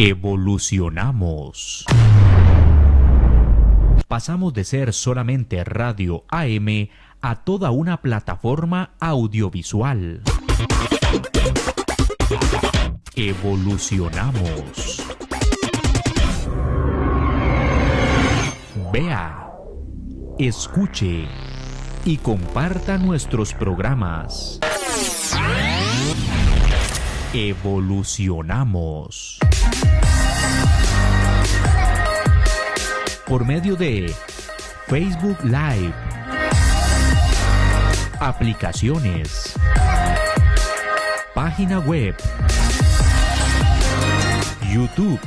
Evolucionamos. Pasamos de ser solamente radio AM a toda una plataforma audiovisual. Evolucionamos. Vea, escuche y comparta nuestros programas. Evolucionamos. Por medio de Facebook Live, aplicaciones, página web, YouTube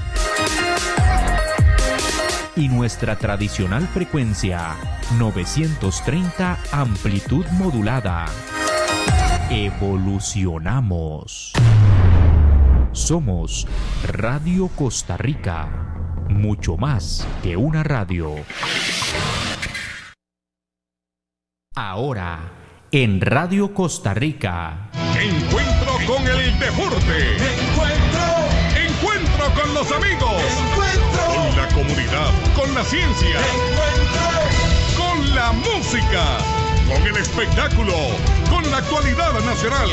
y nuestra tradicional frecuencia 930 amplitud modulada. Evolucionamos. Somos Radio Costa Rica, mucho más que una radio. Ahora, en Radio Costa Rica. Encuentro con el deporte. Encuentro con los amigos. Con la comunidad, con la ciencia. Con la música. Con el espectáculo, con la actualidad nacional,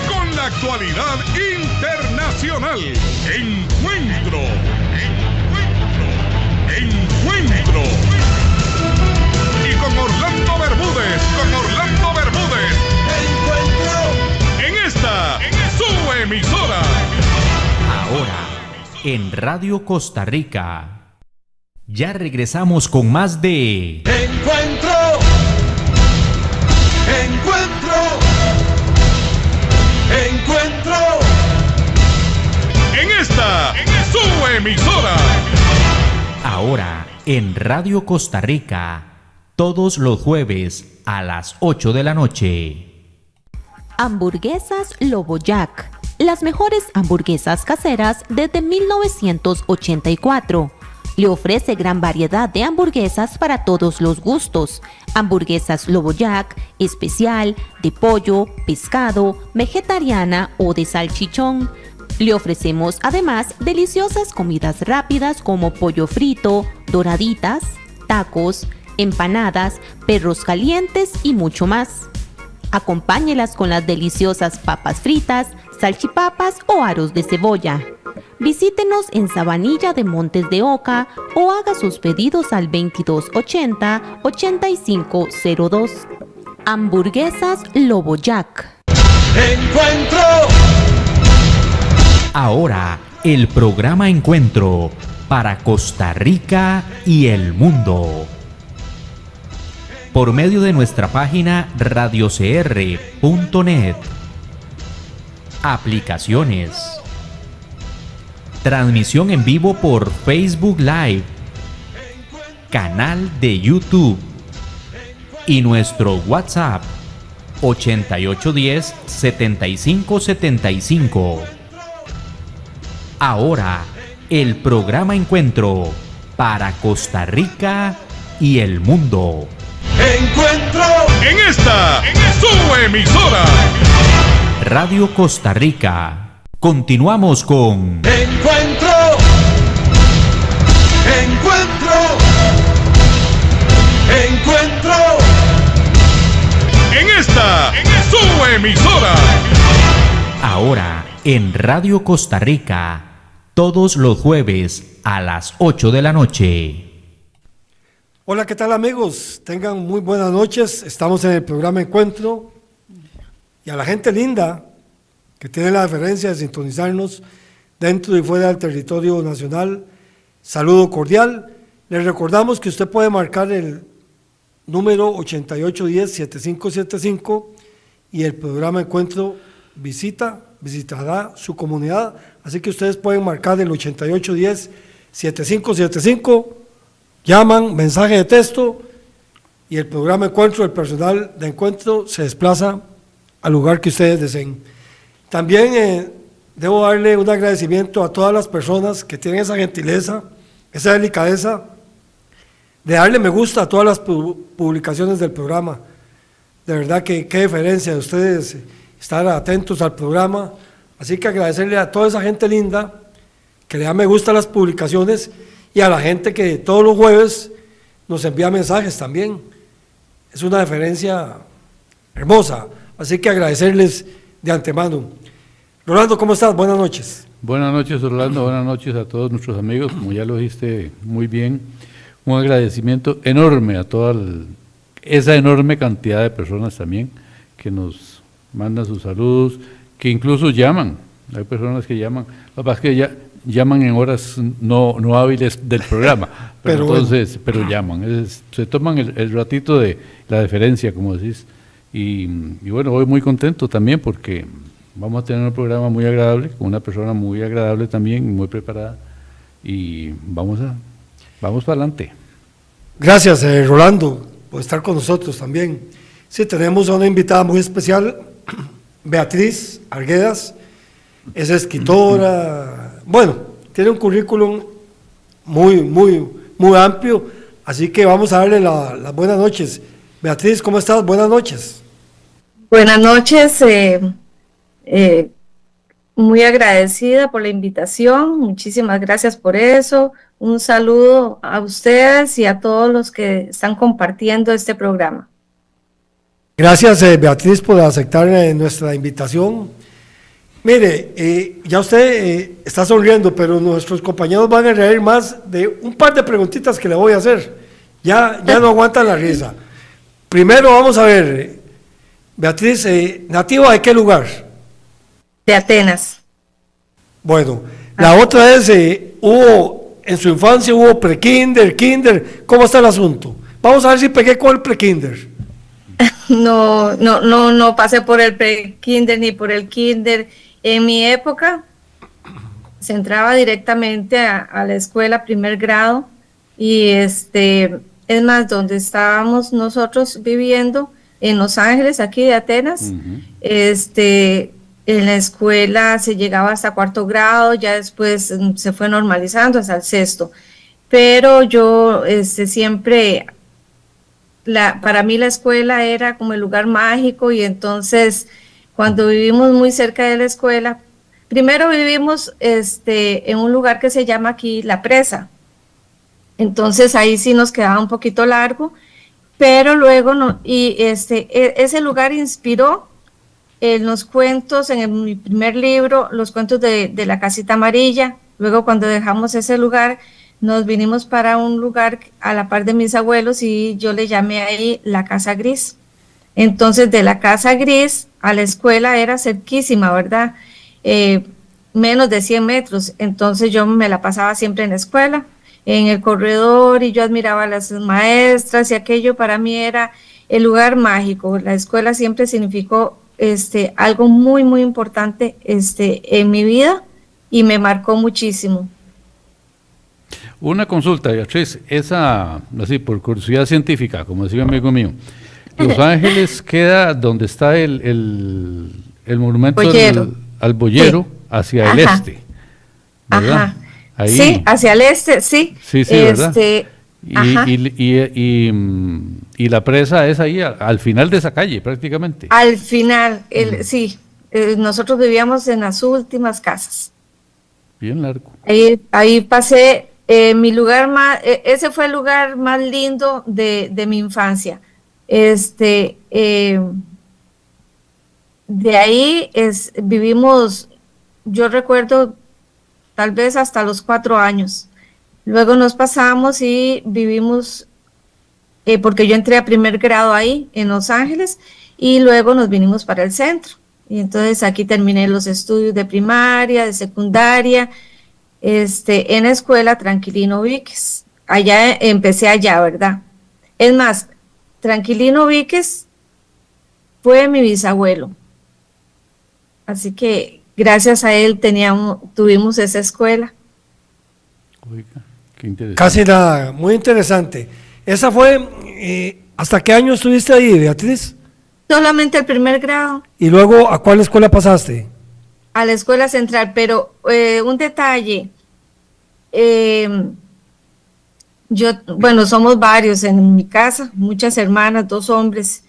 con la actualidad internacional. Encuentro. Y con Orlando Bermúdez, Encuentro. En esta, su emisora. Ahora, en Radio Costa Rica. Ya regresamos con más de Encuentro. En esta, su emisora. Ahora, en Radio Costa Rica, todos los jueves a las 8 de la noche. Hamburguesas Lobo Jack. Las mejores hamburguesas caseras desde 1984. Le ofrece gran variedad de hamburguesas para todos los gustos. Hamburguesas Lobo Jack, especial, de pollo, pescado, vegetariana o de salchichón. Le ofrecemos además deliciosas comidas rápidas como pollo frito, doraditas, tacos, empanadas, perros calientes y mucho más. Acompáñelas con las deliciosas papas fritas, salchipapas o aros de cebolla. Visítenos en Sabanilla de Montes de Oca o haga sus pedidos al 2280-8502. Hamburguesas Lobo Jack. Encuentro. Ahora, el programa Encuentro para Costa Rica y el mundo. Por medio de nuestra página radiocr.net. Aplicaciones. Transmisión en vivo por Facebook Live. Canal de YouTube. Y nuestro WhatsApp 8810-7575. Ahora, el programa Encuentro para Costa Rica y el mundo. Encuentro. En esta, su emisora. Radio Costa Rica. Continuamos con Encuentro. En esta, su emisora. Ahora, en Radio Costa Rica, todos los jueves a las 8 de la noche. Hola, ¿qué tal amigos? Tengan muy buenas noches. Estamos en el programa Encuentro. Y a la gente linda que tiene la deferencia de sintonizarnos dentro y fuera del territorio nacional, saludo cordial. Les recordamos que usted puede marcar el número 8810-7575 y el programa Encuentro visitará su comunidad. Así que ustedes pueden marcar el 8810-7575, llaman, mensaje de texto y el programa Encuentro, el personal de Encuentro se desplaza al lugar que ustedes deseen. También debo darle un agradecimiento a todas las personas que tienen esa gentileza, esa delicadeza de darle me gusta a todas las publicaciones del programa. De verdad que qué diferencia de ustedes estar atentos al programa. Así que agradecerle a toda esa gente linda que le da me gusta a las publicaciones y a la gente que todos los jueves nos envía mensajes también. Es una deferencia hermosa, así que agradecerles de antemano. Rolando, ¿cómo estás? Buenas noches. Buenas noches, Orlando, buenas noches a todos nuestros amigos, como ya lo dijiste muy bien, un agradecimiento enorme a toda esa enorme cantidad de personas también que nos mandan sus saludos, que incluso llaman, hay personas que llaman, lo que pasa es que ya llaman en horas no hábiles del programa, pero llaman, se toman el ratito de la deferencia, como decís, y bueno, hoy muy contento también porque vamos a tener un programa muy agradable, con una persona muy agradable también, muy preparada, y vamos para adelante. Gracias, Rolando, por estar con nosotros también. Sí, tenemos a una invitada muy especial, Beatriz Arguedas, es escritora, bueno, tiene un currículum muy amplio, así que vamos a darle las buenas noches. Beatriz, ¿cómo estás? Buenas noches. Buenas noches, muy agradecida por la invitación, muchísimas gracias por eso, un saludo a ustedes y a todos los que están compartiendo este programa. Gracias, Beatriz, por aceptar nuestra invitación. Mire, ya usted está sonriendo, pero nuestros compañeros van a reír más de un par de preguntitas que le voy a hacer. Ya no aguantan la risa. Primero vamos a ver, Beatriz, ¿nativa de qué lugar? De Atenas. Bueno, la otra es, en su infancia hubo prekinder, kinder, ¿cómo está el asunto? Vamos a ver si pegué con el prekinder. No pasé por el prekinder ni por el kinder. En mi época se entraba directamente a la escuela primer grado y es más, donde estábamos nosotros viviendo en Los Ángeles, aquí de Atenas, en la escuela se llegaba hasta cuarto grado, ya después se fue normalizando hasta el sexto, pero yo siempre, para mí la escuela era como el lugar mágico y entonces cuando vivimos muy cerca de la escuela, primero vivimos en un lugar que se llama aquí La Presa, entonces ahí sí nos quedaba un poquito largo, pero luego ese lugar inspiró en los cuentos, mi primer libro, los cuentos de la casita amarilla. Luego cuando dejamos ese lugar, nos vinimos para un lugar a la par de mis abuelos y yo le llamé ahí la Casa Gris. Entonces de la Casa Gris a la escuela era cerquísima, ¿verdad? Menos de 100 metros, entonces yo me la pasaba siempre en la escuela, en el corredor, y yo admiraba a las maestras y aquello para mí era el lugar mágico. La escuela siempre significó algo muy importante en mi vida y me marcó muchísimo. Una consulta, Beatriz, así por curiosidad científica, como decía un amigo mío, Los Ángeles queda donde está el monumento al Boyero, sí, hacia el este, ¿verdad? Ajá. Ahí. Sí, hacia el este, sí. Sí, ¿verdad? Y la presa es ahí al final de esa calle, prácticamente. Al final, sí. Nosotros vivíamos en las últimas casas. Bien largo. Ahí pasé mi lugar más, ese fue el lugar más lindo de mi infancia. De ahí vivimos, yo recuerdo, tal vez hasta los 4 años. Luego nos pasamos y vivimos, porque yo entré a primer grado ahí en Los Ángeles y luego nos vinimos para el centro. Y entonces aquí terminé los estudios de primaria, de secundaria, en la escuela Tranquilino Víquez. Allá empecé allá, ¿verdad? Es más, Tranquilino Víquez fue mi bisabuelo. Así que gracias a él tuvimos esa escuela. Oiga, qué interesante. Casi nada, muy interesante. Esa fue, ¿hasta qué año estuviste ahí, Beatriz? Solamente el primer grado. ¿Y luego a cuál escuela pasaste? A la escuela central, pero un detalle, somos varios en mi casa, muchas hermanas, 2 hombres,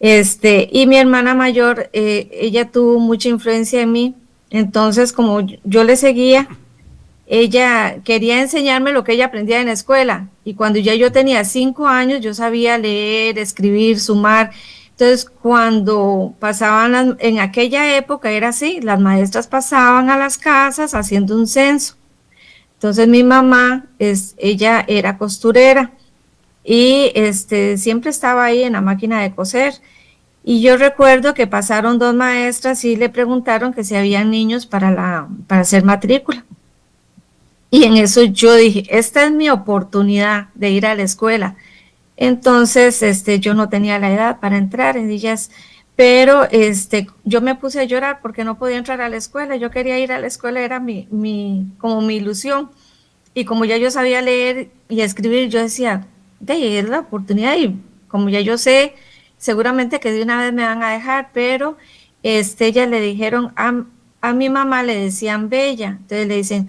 y mi hermana mayor, ella tuvo mucha influencia en mí, entonces como yo le seguía, ella quería enseñarme lo que ella aprendía en la escuela. Y cuando ya yo tenía 5 años, yo sabía leer, escribir, sumar. Entonces, cuando en aquella época era así, las maestras pasaban a las casas haciendo un censo. Entonces, mi mamá, ella era costurera y siempre estaba ahí en la máquina de coser. Y yo recuerdo que pasaron 2 maestras y le preguntaron que si habían niños para hacer matrícula. Y en eso yo dije, esta es mi oportunidad de ir a la escuela. Entonces, yo no tenía la edad para entrar en ellas, pero yo me puse a llorar porque no podía entrar a la escuela. Yo quería ir a la escuela, era como mi ilusión. Y como ya yo sabía leer y escribir, yo decía, es la oportunidad y como ya yo sé, seguramente que de una vez me van a dejar, pero ella le dijeron, a mi mamá le decían Bella, entonces le dicen,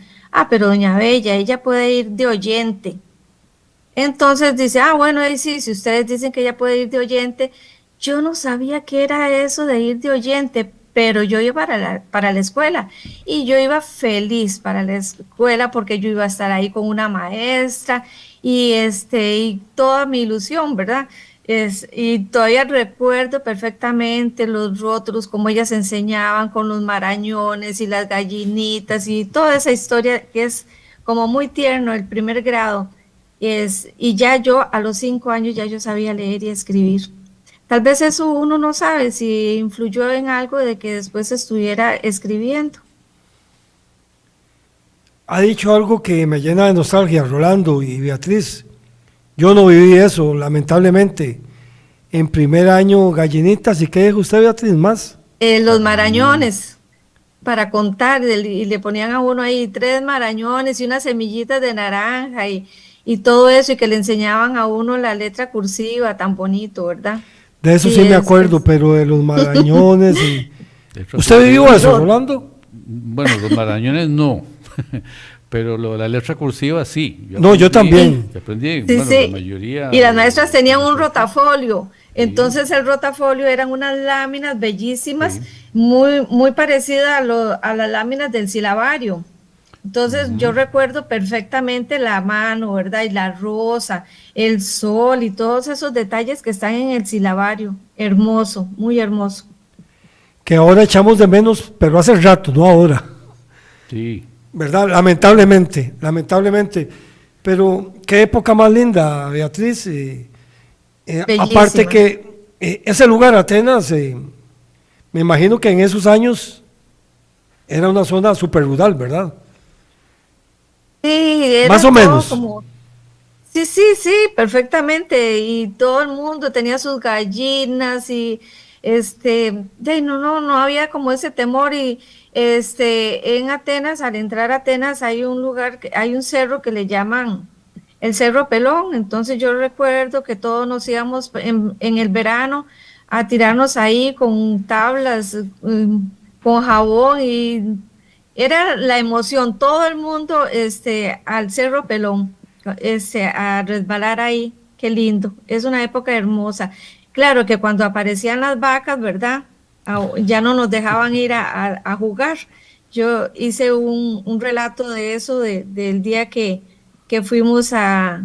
pero doña Bella, ella puede ir de oyente. Entonces dice, bueno, y sí, si ustedes dicen que ella puede ir de oyente, yo no sabía qué era eso de ir de oyente, pero yo iba para la escuela y yo iba feliz para la escuela porque yo iba a estar ahí con una maestra y toda mi ilusión, ¿verdad? Y todavía recuerdo perfectamente los rótulos, cómo ellas enseñaban con los marañones y las gallinitas y toda esa historia que es como muy tierno, el primer grado. Y ya yo a los 5 años ya yo sabía leer y escribir. Tal vez eso uno no sabe si influyó en algo de que después estuviera escribiendo. Ha dicho algo que me llena de nostalgia, Rolando y Beatriz. Yo no viví eso, lamentablemente. En primer año, gallinitas, ¿y qué dijo usted, Beatriz, más? Los marañones, para contar, y le ponían a uno ahí 3 marañones y unas semillitas de naranja y todo eso, y que le enseñaban a uno la letra cursiva, tan bonito, ¿verdad? De eso sí me acuerdo, pero de los marañones y... ¿Usted vivió eso, Rolando? Bueno, los marañones no, pero lo de la letra cursiva sí. Yo también. Aprendí, sí, bueno, sí. la mayoría... Y las maestras tenían un rotafolio, entonces el rotafolio eran unas láminas bellísimas, muy, muy parecidas a las láminas del silabario. Entonces yo recuerdo perfectamente la mano, ¿verdad? Y la rosa, el sol y todos esos detalles que están en el silabario. Hermoso, muy hermoso. Que ahora echamos de menos, pero hace rato, no ahora. Sí. ¿Verdad? Lamentablemente. Pero qué época más linda, Beatriz. Aparte que ese lugar, Atenas, me imagino que en esos años era una zona súper rural, ¿verdad? Sí, era más o menos. Sí, perfectamente. Y todo el mundo tenía sus gallinas y no había como ese temor. Y en Atenas, al entrar a Atenas, hay un lugar, hay un cerro que le llaman el Cerro Pelón. Entonces yo recuerdo que todos nos íbamos en el verano a tirarnos ahí con tablas, con jabón y era la emoción, todo el mundo al Cerro Pelón, a resbalar ahí, qué lindo, es una época hermosa. Claro que cuando aparecían las vacas, ¿verdad? Ya no nos dejaban ir a jugar. Yo hice un relato de eso, del día que fuimos a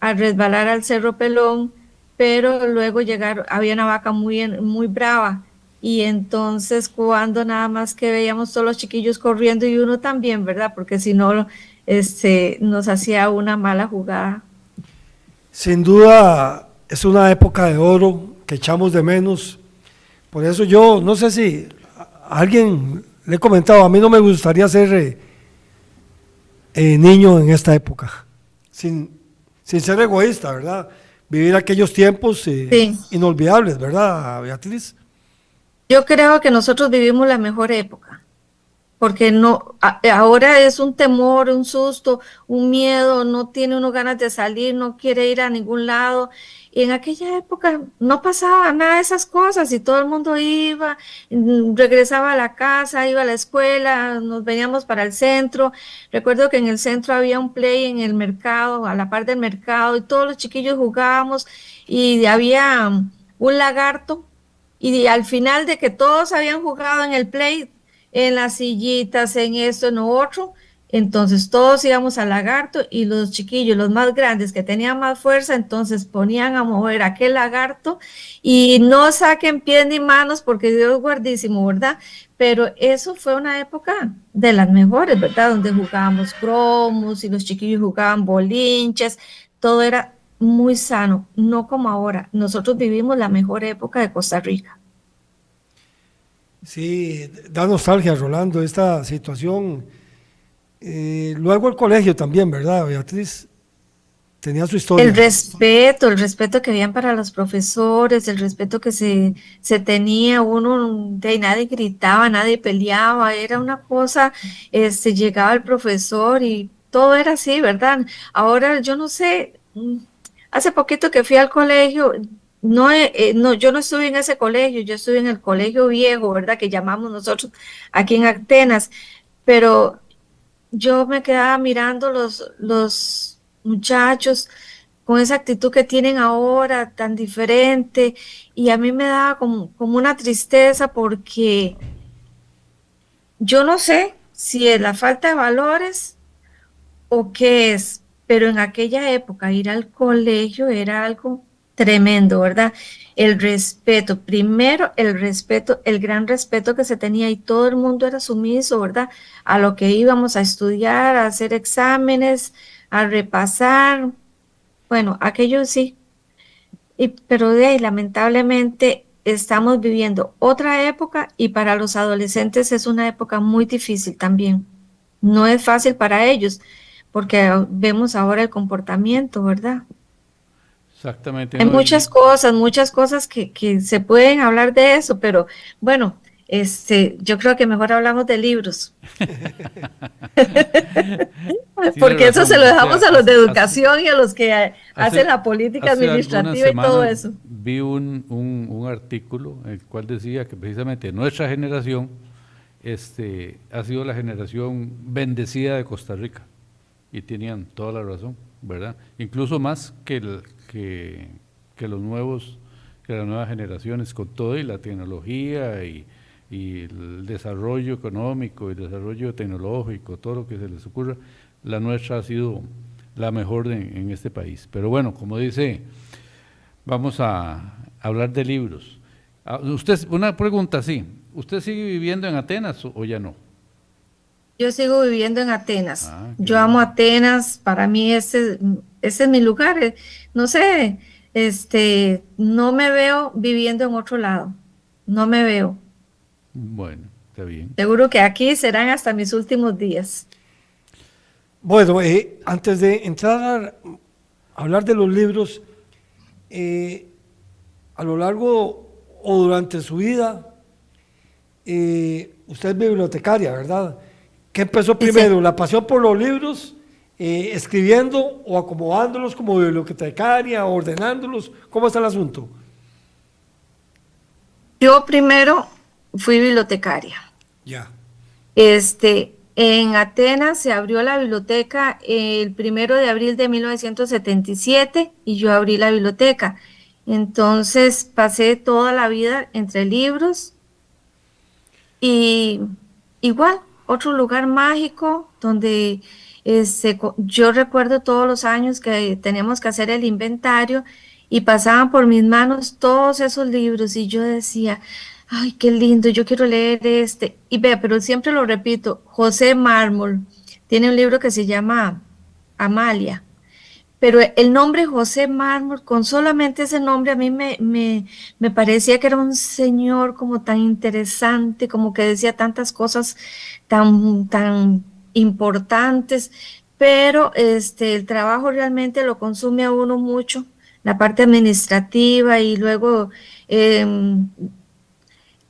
resbalar al Cerro Pelón, pero luego había una vaca muy brava. Y entonces cuando nada más que veíamos todos los chiquillos corriendo y uno también, ¿verdad? Porque si no, nos hacía una mala jugada. Sin duda es una época de oro que echamos de menos. Por eso yo, no sé si a alguien le he comentado, a mí no me gustaría ser niño en esta época, sin ser egoísta, ¿verdad? Vivir aquellos tiempos inolvidables, ¿verdad, Beatriz? Yo creo que nosotros vivimos la mejor época, porque ahora es un temor, un susto, un miedo, no tiene uno ganas de salir, no quiere ir a ningún lado. Y en aquella época no pasaba nada de esas cosas y todo el mundo iba, regresaba a la casa, iba a la escuela, nos veníamos para el centro. Recuerdo que en el centro había un play en el mercado, a la par del mercado, y todos los chiquillos jugábamos y había un lagarto. Y al final de que todos habían jugado en el play, en las sillitas, en esto, en lo otro, Entonces todos íbamos al lagarto y los chiquillos, los más grandes que tenían más fuerza, entonces ponían a mover aquel lagarto y no saquen pies ni manos porque Dios es guardísimo, ¿verdad? Pero eso fue una época de las mejores, ¿verdad? Donde jugábamos cromos y los chiquillos jugaban bolinches, todo era muy sano, no como ahora. Nosotros vivimos la mejor época de Costa Rica. Sí, da nostalgia, Rolando, esta situación. Luego el colegio también, ¿verdad, Beatriz? Tenía su historia. El respeto que habían para los profesores, el respeto que se tenía, uno, de nadie gritaba, nadie peleaba, era una cosa, llegaba el profesor y todo era así, ¿verdad? Ahora yo no sé, hace poquito que fui al colegio, no, yo no estuve en ese colegio, yo estuve en el colegio viejo, ¿verdad? Que llamamos nosotros aquí en Atenas, pero yo me quedaba mirando los muchachos con esa actitud que tienen ahora, tan diferente, y a mí me daba como una tristeza porque yo no sé si es la falta de valores o qué es, pero en aquella época ir al colegio era algo tremendo, ¿verdad? El respeto, primero el respeto, el gran respeto que se tenía y todo el mundo era sumiso, ¿verdad? A lo que íbamos a estudiar, a hacer exámenes, a repasar, bueno, aquello sí, pero de ahí lamentablemente estamos viviendo otra época y para los adolescentes es una época muy difícil también. No es fácil para ellos porque vemos ahora el comportamiento, ¿verdad? Exactamente, Hay ¿no? muchas cosas que se pueden hablar de eso, pero bueno, yo creo que mejor hablamos de libros, Tiene porque eso se razón. lo O dejamos sea, a los de educación y a los que hacen la política hace algunas administrativa y todo semanas eso. vi un artículo en el cual decía que precisamente nuestra generación ha sido la generación bendecida de Costa Rica y tenían toda la razón, ¿verdad? Incluso más que los nuevos, que las nuevas generaciones, con todo y la tecnología y el desarrollo económico y el desarrollo tecnológico, todo lo que se les ocurra, la nuestra ha sido la mejor en este país. Pero bueno, como dice, vamos a hablar de libros. Usted, una pregunta, sí, ¿usted sigue viviendo en Atenas o ya no? Yo sigo viviendo en Atenas. Qué Yo bien. amo Atenas. Para mí ese es mi lugar. No sé, no me veo viviendo en otro lado. No me veo. Bueno, está bien. Seguro que aquí serán hasta mis últimos días. Bueno, antes de entrar a hablar de los libros, a lo largo o durante su vida, usted es bibliotecaria, ¿verdad? ¿Qué empezó primero, la pasión por los libros, escribiendo o acomodándolos como bibliotecaria, ordenándolos? ¿Cómo está el asunto? Yo primero fui bibliotecaria. Ya. En Atenas se abrió la biblioteca el 1 de abril de 1977 y yo abrí la biblioteca. Entonces pasé toda la vida entre libros y igual, otro lugar mágico donde yo recuerdo todos los años que teníamos que hacer el inventario y pasaban por mis manos todos esos libros y yo decía, ay, qué lindo, yo quiero leer este. Y vea, pero siempre lo repito, José Mármol tiene un libro que se llama Amalia, pero el nombre José Mármol, con solamente ese nombre a mí me parecía que era un señor como tan interesante, como que decía tantas cosas tan importantes, pero el trabajo realmente lo consume a uno mucho, la parte administrativa y luego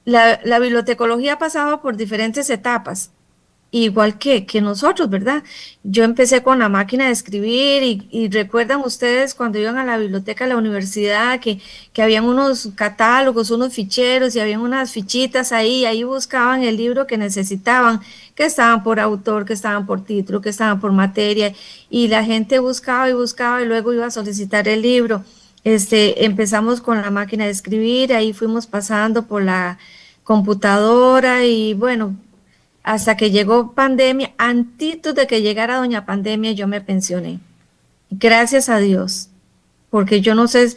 la bibliotecología ha pasado por diferentes etapas, igual que nosotros, ¿verdad? Yo empecé con la máquina de escribir y recuerdan ustedes cuando iban a la biblioteca de la universidad que habían unos catálogos, unos ficheros y habían unas fichitas ahí buscaban el libro que necesitaban, que estaban por autor, que estaban por título, que estaban por materia y la gente buscaba y luego iba a solicitar el libro. Empezamos con la máquina de escribir, ahí fuimos pasando por la computadora y bueno, hasta que llegó pandemia. Antes de que llegara doña pandemia, yo me pensioné. Gracias a Dios, porque yo no sé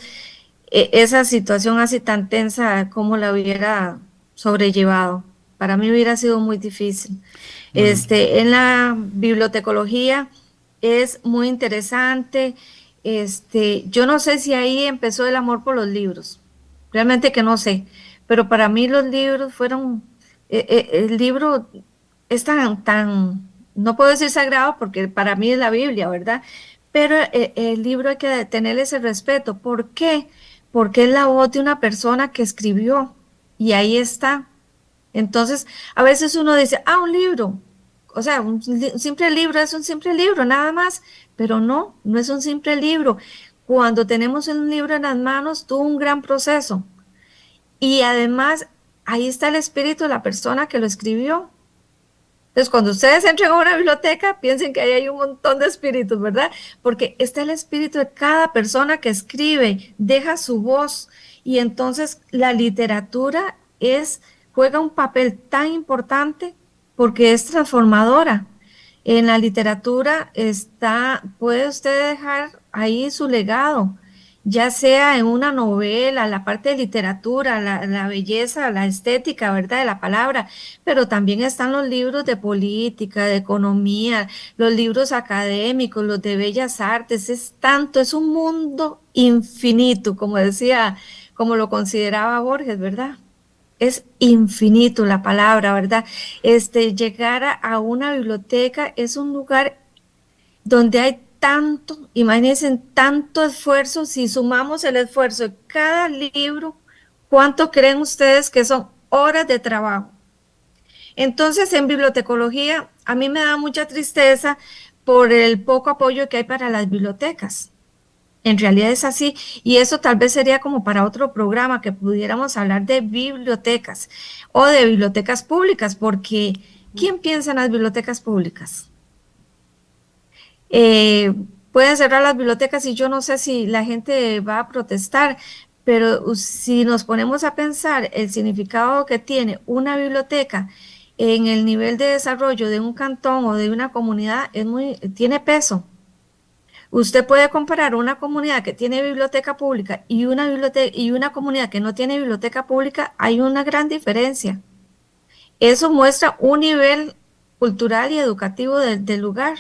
esa situación así tan tensa, cómo la hubiera sobrellevado. Para mí hubiera sido muy difícil. En la bibliotecología es muy interesante. Yo no sé si ahí empezó el amor por los libros, realmente que no sé, pero para mí los libros fueron, el libro es tan, no puedo decir sagrado porque para mí es la Biblia, ¿verdad? Pero el libro hay que tenerle ese respeto. ¿Por qué? Porque es la voz de una persona que escribió y ahí está. Entonces, a veces uno dice, un libro, o sea, un simple libro es un simple libro, nada más, pero no, no es un simple libro. Cuando tenemos un libro en las manos, tuvo un gran proceso. Y además, ahí está el espíritu de la persona que lo escribió. Entonces, cuando ustedes entren a una biblioteca, piensen que ahí hay un montón de espíritus, ¿verdad? Porque está el espíritu de cada persona que escribe, deja su voz. Y entonces la literatura juega un papel tan importante porque es transformadora. En la literatura puede usted dejar ahí su legado, ya sea en una novela, la parte de literatura, la belleza, la estética, ¿verdad? De la palabra, pero también están los libros de política, de economía, los libros académicos, los de bellas artes, es un mundo infinito, como lo consideraba Borges, ¿verdad? Es infinito la palabra, ¿verdad? Llegar a una biblioteca es un lugar donde hay tanto, imagínense, tanto esfuerzo. Si sumamos el esfuerzo de cada libro, ¿cuánto creen ustedes que son horas de trabajo? Entonces, en bibliotecología, a mí me da mucha tristeza por el poco apoyo que hay para las bibliotecas. En realidad es así, y eso tal vez sería como para otro programa que pudiéramos hablar de bibliotecas o de bibliotecas públicas, porque ¿quién piensa en las bibliotecas públicas? Pueden cerrar las bibliotecas y yo no sé si la gente va a protestar, pero si nos ponemos a pensar el significado que tiene una biblioteca en el nivel de desarrollo de un cantón o de una comunidad, tiene peso. Usted puede comparar una comunidad que tiene biblioteca pública y una comunidad que no tiene biblioteca pública, hay una gran diferencia. Eso muestra un nivel cultural y educativo del lugar.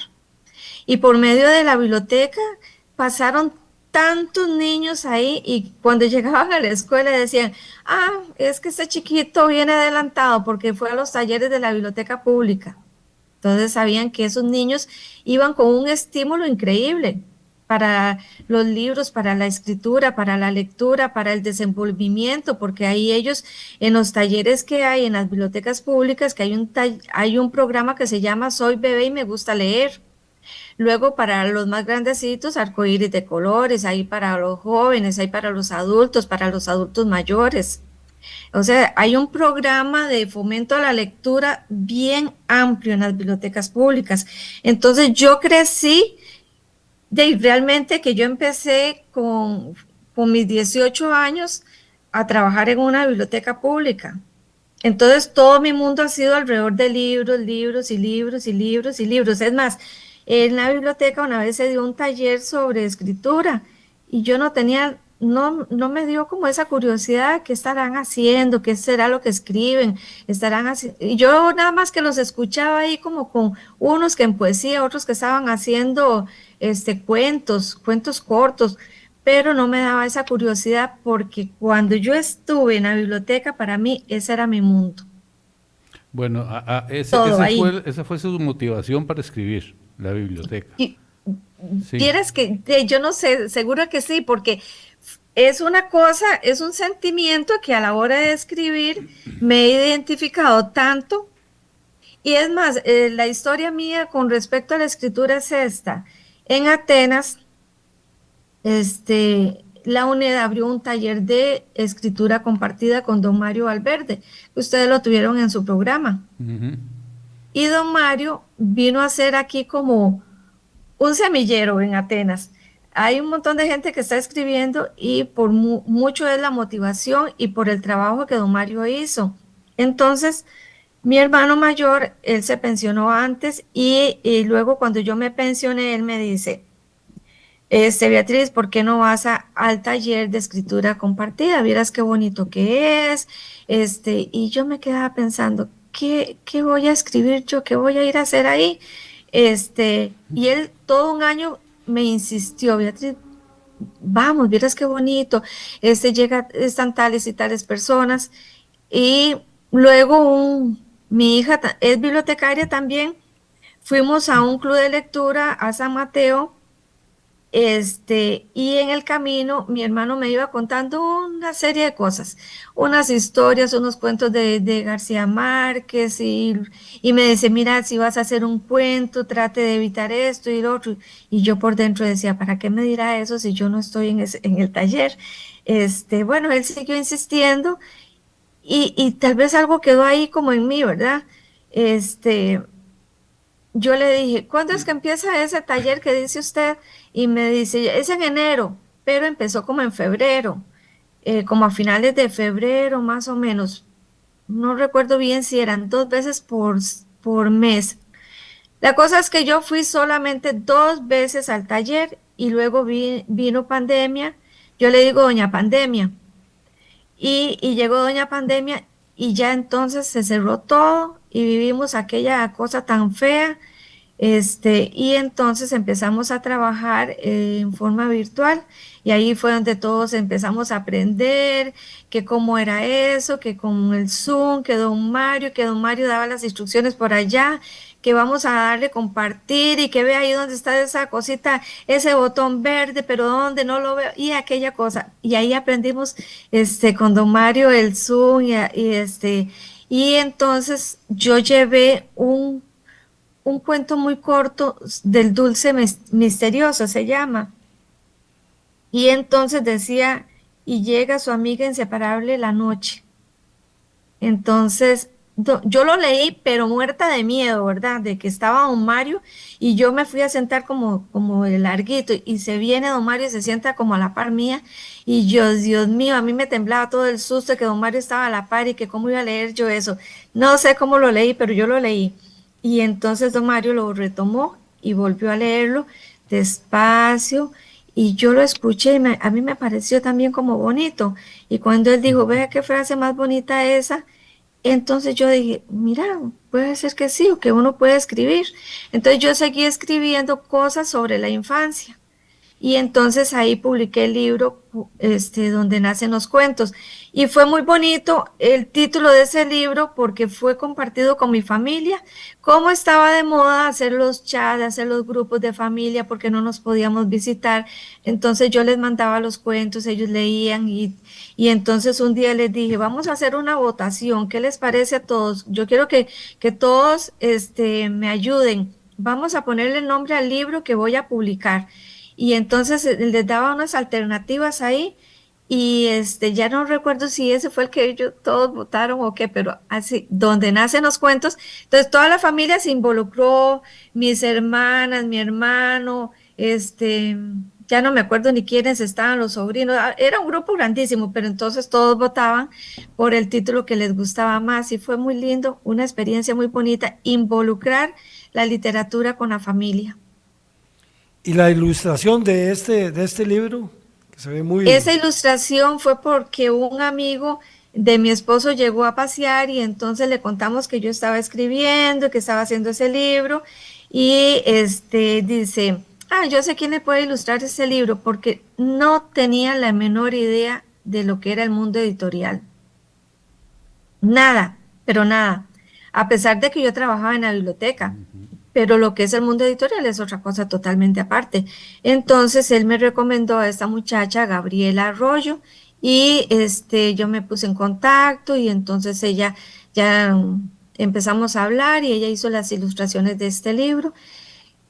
Y por medio de la biblioteca pasaron tantos niños ahí y cuando llegaban a la escuela decían, es que este chiquito viene adelantado porque fue a los talleres de la biblioteca pública. Entonces sabían que esos niños iban con un estímulo increíble para los libros, para la escritura, para la lectura, para el desenvolvimiento, porque ahí ellos en los talleres que hay en las bibliotecas públicas, que hay un programa que se llama Soy bebé y me gusta leer. Luego para los más grandecitos, arcoíris de colores, hay para los jóvenes, hay para los adultos mayores. O sea, hay un programa de fomento a la lectura bien amplio en las bibliotecas públicas. Entonces yo crecí, realmente que yo empecé con mis 18 años a trabajar en una biblioteca pública. Entonces todo mi mundo ha sido alrededor de libros, libros y libros y libros y libros. Es más, en la biblioteca una vez se dio un taller sobre escritura y yo no me dio como esa curiosidad, ¿qué estarán haciendo? ¿Qué será lo que escriben? Y yo nada más que los escuchaba ahí como con unos que en poesía, otros que estaban haciendo cuentos cortos, pero no me daba esa curiosidad porque cuando yo estuve en la biblioteca, para mí ese era mi mundo. Bueno, esa fue su motivación para escribir, la biblioteca. Sí. Quieres que, yo no sé, seguro que sí, porque es una cosa, es un sentimiento que a la hora de escribir me he identificado tanto. Y es más, la historia mía con respecto a la escritura es esta. En Atenas, la UNED abrió un taller de escritura compartida con don Mario Valverde. Ustedes lo tuvieron en su programa. Uh-huh. Y don Mario vino a hacer aquí como un semillero en Atenas. Hay un montón de gente que está escribiendo y por mucho es la motivación y por el trabajo que don Mario hizo. Entonces, Mi hermano mayor, él se pensionó antes y luego cuando yo me pensioné, él me dice, Beatriz, ¿por qué no vas al taller de escritura compartida? Vieras qué bonito que es. Y yo me quedaba pensando, ¿qué voy a escribir yo? ¿Qué voy a ir a hacer ahí? Y él todo un año me insistió, Beatriz, vamos, vieras qué bonito. Están tales y tales personas. Y luego mi hija es bibliotecaria también. Fuimos a un club de lectura a San Mateo. Y en el camino mi hermano me iba contando una serie de cosas, unas historias, unos cuentos de García Márquez y me dice, mira, si vas a hacer un cuento, trate de evitar esto y lo otro. Y yo por dentro decía, ¿para qué me dirá eso si yo no estoy en el taller? Bueno, él siguió insistiendo y tal vez algo quedó ahí como en mí, ¿verdad? Yo le dije, ¿cuándo es que empieza ese taller que dice usted? Y me dice, es en enero, pero empezó como en febrero, como a finales de febrero más o menos. No recuerdo bien si eran 2 veces por mes. La cosa es que yo fui solamente 2 veces al taller y luego vino pandemia. Yo le digo doña pandemia. Y llegó doña pandemia y ya entonces se cerró todo y vivimos aquella cosa tan fea. Y entonces empezamos a trabajar en forma virtual y ahí fue donde todos empezamos a aprender que cómo era eso, que con el Zoom, que don Mario daba las instrucciones por allá, que vamos a darle compartir y que ve ahí donde está esa cosita, ese botón verde, pero donde no lo veo y aquella cosa. Y ahí aprendimos con don Mario el Zoom y entonces yo llevé un cuento muy corto del dulce misterioso, se llama. Y entonces decía, y llega su amiga inseparable la noche. Entonces, yo lo leí, pero muerta de miedo, ¿verdad? De que estaba don Mario y yo me fui a sentar como el larguito y se viene don Mario y se sienta como a la par mía y yo, Dios mío, a mí me temblaba todo el susto de que don Mario estaba a la par y que cómo iba a leer yo eso. No sé cómo lo leí, pero yo lo leí. Y entonces don Mario lo retomó y volvió a leerlo despacio y yo lo escuché y a mí me pareció también como bonito. Y cuando él dijo, vea qué frase más bonita esa, entonces yo dije, mira, puede ser que sí o que uno puede escribir. Entonces yo seguí escribiendo cosas sobre la infancia. Y entonces ahí publiqué el libro donde nacen los cuentos. Y fue muy bonito el título de ese libro porque fue compartido con mi familia. Cómo estaba de moda hacer los chats, hacer los grupos de familia porque no nos podíamos visitar. Entonces yo les mandaba los cuentos, ellos leían y entonces un día les dije, vamos a hacer una votación. ¿Qué les parece a todos? Yo quiero que todos me ayuden. Vamos a ponerle el nombre al libro que voy a publicar. Y entonces les daba unas alternativas ahí y ya no recuerdo si ese fue el que ellos todos votaron o qué, pero así, donde nacen los cuentos. Entonces toda la familia se involucró, mis hermanas, mi hermano, ya no me acuerdo ni quiénes estaban, los sobrinos, era un grupo grandísimo, pero entonces todos votaban por el título que les gustaba más y fue muy lindo, una experiencia muy bonita, involucrar la literatura con la familia. Y la ilustración de este libro, que se ve muy... Esa ilustración fue porque un amigo de mi esposo llegó a pasear y entonces le contamos que yo estaba escribiendo, que estaba haciendo ese libro y dice, yo sé quién le puede ilustrar ese libro porque no tenía la menor idea de lo que era el mundo editorial. Nada, pero nada. A pesar de que yo trabajaba en la biblioteca. Pero lo que es el mundo editorial es otra cosa totalmente aparte. Entonces él me recomendó a esta muchacha, Gabriela Arroyo, y yo me puse en contacto y entonces ella ya empezamos a hablar y ella hizo las ilustraciones de este libro.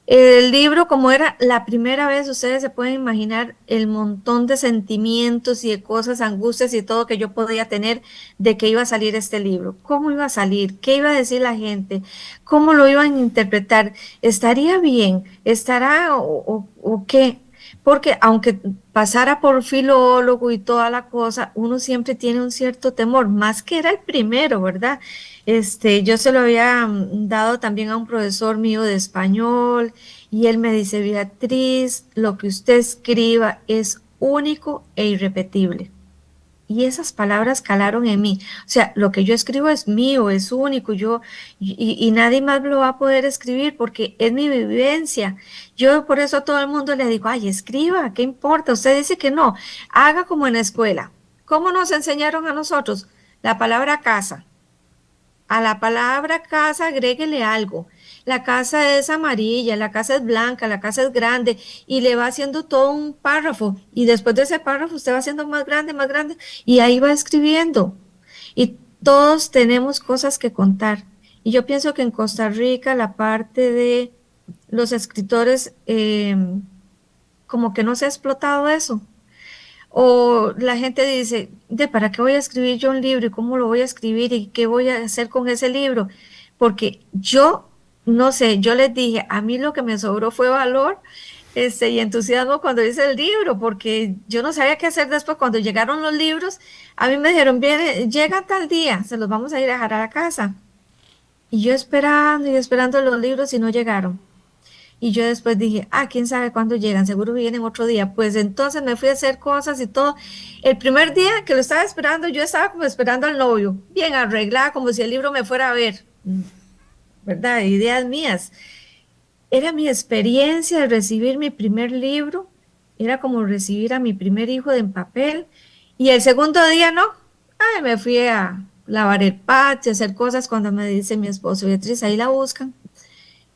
El libro, como era la primera vez, ustedes se pueden imaginar el montón de sentimientos y de cosas, angustias y todo que yo podía tener de que iba a salir este libro. ¿Cómo iba a salir? ¿Qué iba a decir la gente? ¿Cómo lo iban a interpretar? ¿Estaría bien? ¿Estará o qué? porque aunque pasara por filólogo y toda la cosa, uno siempre tiene un cierto temor, más que era el primero, ¿verdad? Yo se lo había dado también a un profesor mío de español y él me dice, Beatriz, lo que usted escriba es único e irrepetible. Y esas palabras calaron en mí. O sea, lo que yo escribo es mío, es único, y nadie más lo va a poder escribir porque es mi vivencia. Yo por eso a todo el mundo le digo, ay, escriba, ¿qué importa? Usted dice que no, haga como en la escuela. ¿Cómo nos enseñaron a nosotros? La palabra casa. A la palabra casa agréguele algo. La casa es amarilla, la casa es blanca, la casa es grande, y le va haciendo todo un párrafo, y después de ese párrafo usted va haciendo más grande, y ahí va escribiendo. Y todos tenemos cosas que contar. Y yo pienso que en Costa Rica la parte de los escritores, como que no se ha explotado eso. O la gente dice, ¿para qué voy a escribir yo un libro? ¿Y cómo lo voy a escribir? ¿Y qué voy a hacer con ese libro? Porque yo, no sé, yo les dije, a mí lo que me sobró fue valor y entusiasmo cuando hice el libro, porque yo no sabía qué hacer después. Cuando llegaron los libros, a mí me dijeron, bien, llegan tal día, se los vamos a ir a dejar a la casa. Y yo esperando y esperando los libros y no llegaron. Y yo después dije, quién sabe cuándo llegan, seguro vienen otro día. Pues entonces me fui a hacer cosas y todo. El primer día que lo estaba esperando, yo estaba como esperando al novio, bien arreglada, como si el libro me fuera a ver, ¿verdad? Ideas mías. Era mi experiencia de recibir mi primer libro, era como recibir a mi primer hijo en papel. Y el segundo día, no, me fui a lavar el patio, a hacer cosas, cuando me dice mi esposo, Beatriz, ahí la buscan.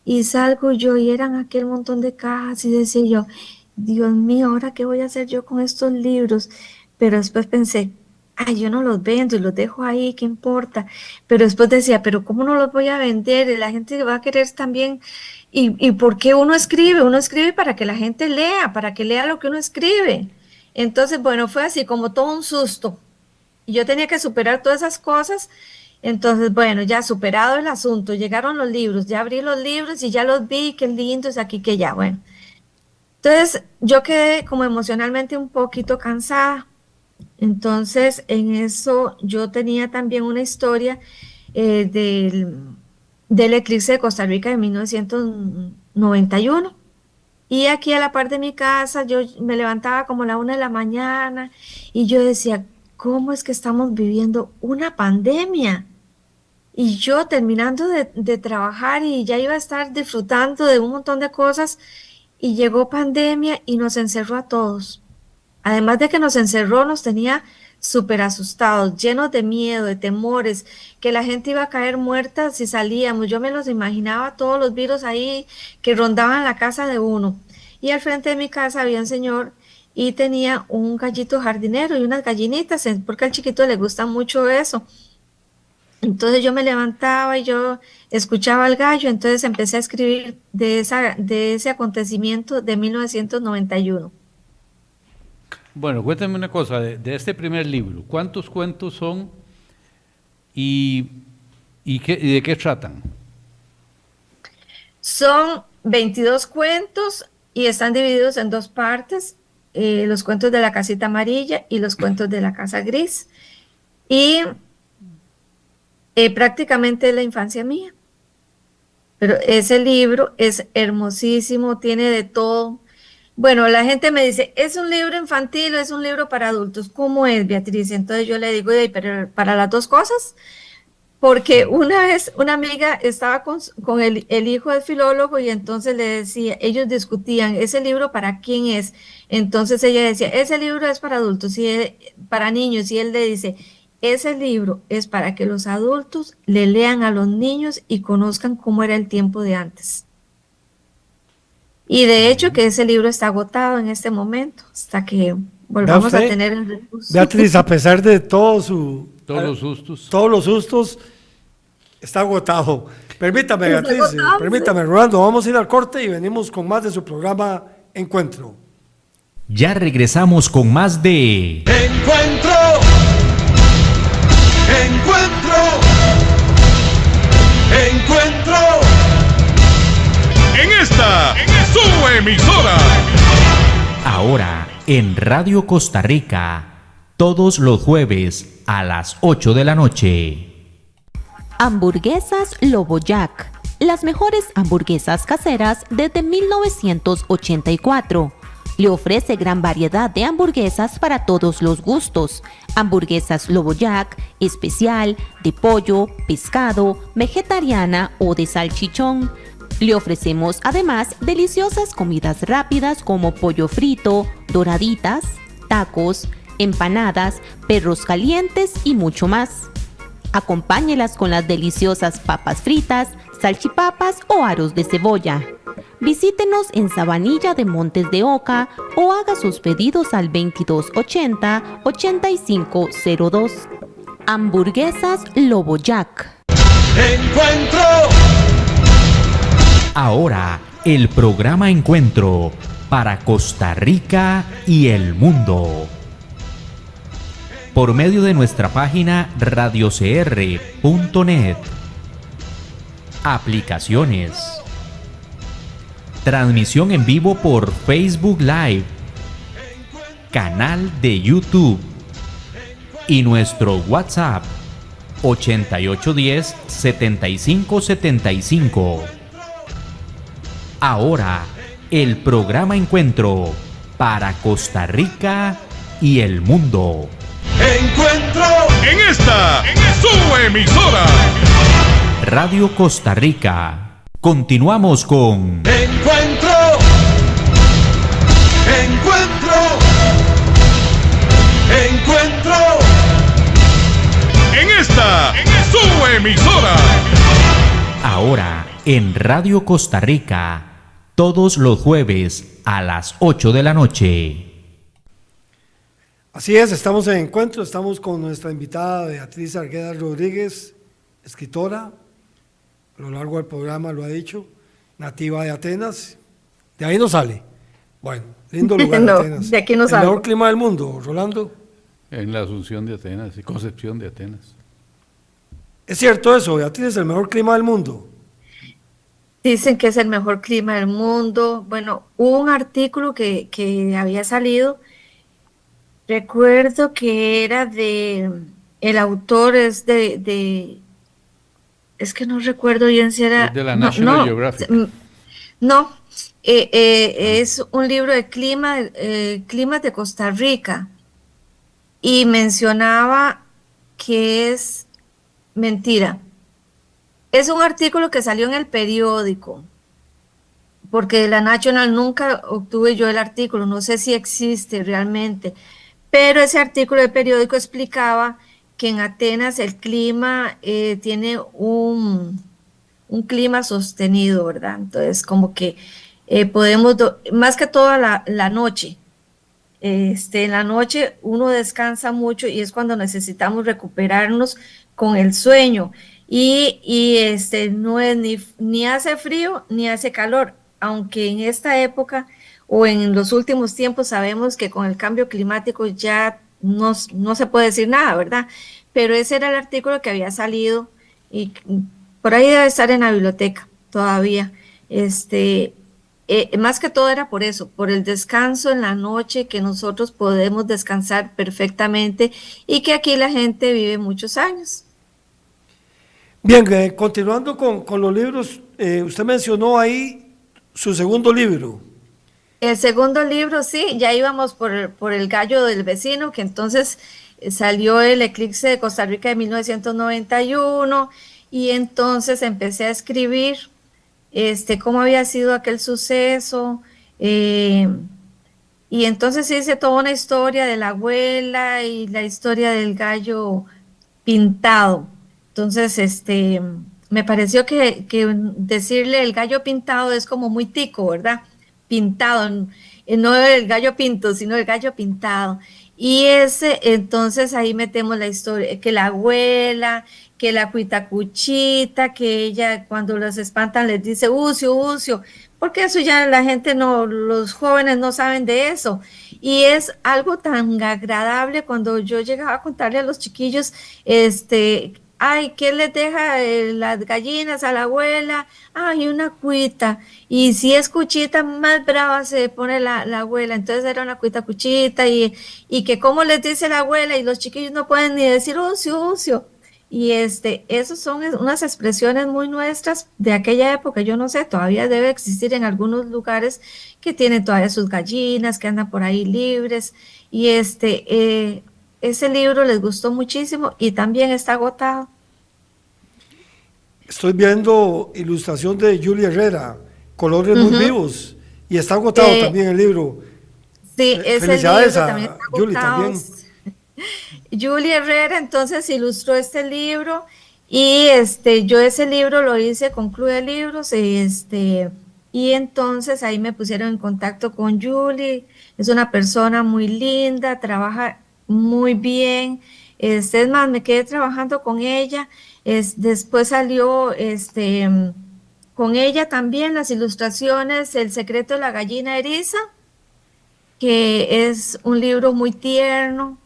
Y salgo yo y eran aquel montón de cajas y decía yo, Dios mío, ¿ahora qué voy a hacer yo con estos libros? Pero después pensé, yo no los vendo y los dejo ahí, ¿qué importa? Pero después decía, pero ¿cómo no los voy a vender? Y la gente va a querer también. ¿Y por qué uno escribe? Uno escribe para que la gente lea, para que lea lo que uno escribe. Entonces, bueno, fue así como todo un susto. Y yo tenía que superar todas esas cosas. Entonces, bueno, ya superado el asunto, llegaron los libros, ya abrí los libros y ya los vi, qué lindos aquí, que ya, bueno. Entonces, yo quedé como emocionalmente un poquito cansada. Entonces, en eso yo tenía también una historia del eclipse de Costa Rica de 1991. Y aquí a la par de mi casa, yo me levantaba como a la 1 de la mañana y yo decía, ¿cómo es que estamos viviendo una pandemia? Y yo terminando de trabajar y ya iba a estar disfrutando de un montón de cosas y llegó pandemia y nos encerró a todos. Además de que nos encerró, nos tenía súper asustados, llenos de miedo, de temores, que la gente iba a caer muerta si salíamos. Yo me los imaginaba todos los virus ahí que rondaban la casa de uno. Y al frente de mi casa había un señor y tenía un gallito jardinero y unas gallinitas, porque al chiquito le gusta mucho eso. Entonces yo me levantaba y yo escuchaba al gallo, entonces empecé a escribir de ese acontecimiento de 1991. Bueno, cuéntame una cosa, de este primer libro, ¿cuántos cuentos son y de qué tratan? Son 22 cuentos y están divididos en 2 partes, los cuentos de la casita amarilla y los cuentos de la casa gris. Y prácticamente la infancia mía. Pero ese libro es hermosísimo, tiene de todo. Bueno, la gente me dice, ¿es un libro infantil o es un libro para adultos? ¿Cómo es, Beatriz? Entonces yo le digo, pero para las dos cosas, porque una vez una amiga estaba con el hijo del filólogo y entonces le decía, ellos discutían, ¿ese libro para quién es? Entonces ella decía, ese libro es para adultos, y para niños, y él le dice, ese libro es para que los adultos le lean a los niños y conozcan cómo era el tiempo de antes. Y de hecho que ese libro está agotado en este momento, hasta que volvamos a tener el recurso. Beatriz, a pesar de todos los sustos, está agotado. Permítame, Beatriz, permítame, Rolando, vamos a ir al corte y venimos con más de su programa Encuentro. Ya regresamos con más de Encuentro. En esta, su emisora. Ahora en Radio Costa Rica, todos los jueves a las 8 de la noche. Hamburguesas Lobo Jack. Las mejores hamburguesas caseras desde 1984. Le ofrece gran variedad de hamburguesas para todos los gustos. Hamburguesas Lobo Jack, especial, de pollo, pescado, vegetariana o de salchichón. Le ofrecemos además deliciosas comidas rápidas como pollo frito, doraditas, tacos, empanadas, perros calientes y mucho más. Acompáñelas con las deliciosas papas fritas, salchipapas o aros de cebolla. Visítenos en Sabanilla de Montes de Oca o haga sus pedidos al 2280-8502. Hamburguesas Lobo Jack. Encuentro. Ahora el programa Encuentro para Costa Rica y el mundo. Por medio de nuestra página radiocr.net. Aplicaciones. Transmisión en vivo por Facebook Live. Canal de YouTube. Y nuestro WhatsApp 8810-7575. Ahora el programa Encuentro para Costa Rica y el mundo. Encuentro. En esta, su emisora. Radio Costa Rica. Continuamos con Encuentro. Encuentro. Encuentro. En esta, su emisora. Ahora en Radio Costa Rica, todos los jueves a las 8 de la noche. Así es, estamos en Encuentro, estamos con nuestra invitada Beatriz Arguedas Rodríguez, escritora, a lo largo del programa lo ha dicho, nativa de Atenas, de ahí no sale. Bueno, lindo lugar No, Atenas. de aquí no El salgo. mejor clima del mundo, Rolando. En la Asunción de Atenas y Concepción de Atenas. ¿Es cierto eso, Beatriz, es el mejor clima del mundo? Dicen que es el mejor clima del mundo. Bueno, hubo un artículo que había salido. Recuerdo que era el autor es es que no recuerdo bien si era... Es de la National Geographic. No, es un libro de climas de Costa Rica y mencionaba que es mentira. Es un artículo que salió en el periódico, porque de la National nunca obtuve yo el artículo, no sé si existe realmente, pero ese artículo del periódico explicaba que en Atenas el clima tiene un clima sostenido, ¿verdad? Entonces, como que podemos, más que toda la noche, en la noche uno descansa mucho y es cuando necesitamos recuperarnos con el sueño. Y no es ni hace frío ni hace calor, aunque en esta época o en los últimos tiempos sabemos que con el cambio climático ya no se puede decir nada, ¿verdad? Pero ese era el artículo que había salido y por ahí debe estar en la biblioteca todavía. Más que todo era por eso, por el descanso en la noche, que nosotros podemos descansar perfectamente y que aquí la gente vive muchos años. Bien, continuando con los libros, usted mencionó ahí su segundo libro. El segundo libro, sí, ya íbamos por el gallo del vecino, que entonces salió el eclipse de Costa Rica de 1991 y entonces empecé a escribir cómo había sido aquel suceso y entonces hice toda una historia de la abuela y la historia del gallo pintado. Entonces, me pareció que decirle el gallo pintado es como muy tico, ¿verdad? Pintado, no el gallo pinto, sino el gallo pintado. Y entonces ahí metemos la historia, que la abuela, que la cuitacuchita, que ella cuando los espantan les dice ucio, ucio, porque eso ya la gente los jóvenes no saben de eso. Y es algo tan agradable cuando yo llegaba a contarle a los chiquillos, ay, ¿qué les deja las gallinas a la abuela? Ay, una cuita. Y si es cuchita, más brava se pone la abuela. Entonces era una cuita cuchita y que como les dice la abuela y los chiquillos no pueden ni decir ucio, ucio. Y esos son unas expresiones muy nuestras de aquella época. Yo no sé, todavía debe existir en algunos lugares que tienen todavía sus gallinas, que andan por ahí libres. Y ese libro les gustó muchísimo y también está agotado. Estoy viendo ilustración de Julia Herrera, colores muy vivos, y está agotado también el libro. Sí, ese libro también está Julie, agotado. también. Julia Herrera entonces ilustró este libro y yo ese libro lo hice con Club de Libros y entonces ahí me pusieron en contacto con Julie. Es una persona muy linda, trabaja muy bien. Es más, me quedé trabajando con ella. Después salió con ella también las ilustraciones El secreto de la gallina eriza, que es un libro muy tierno.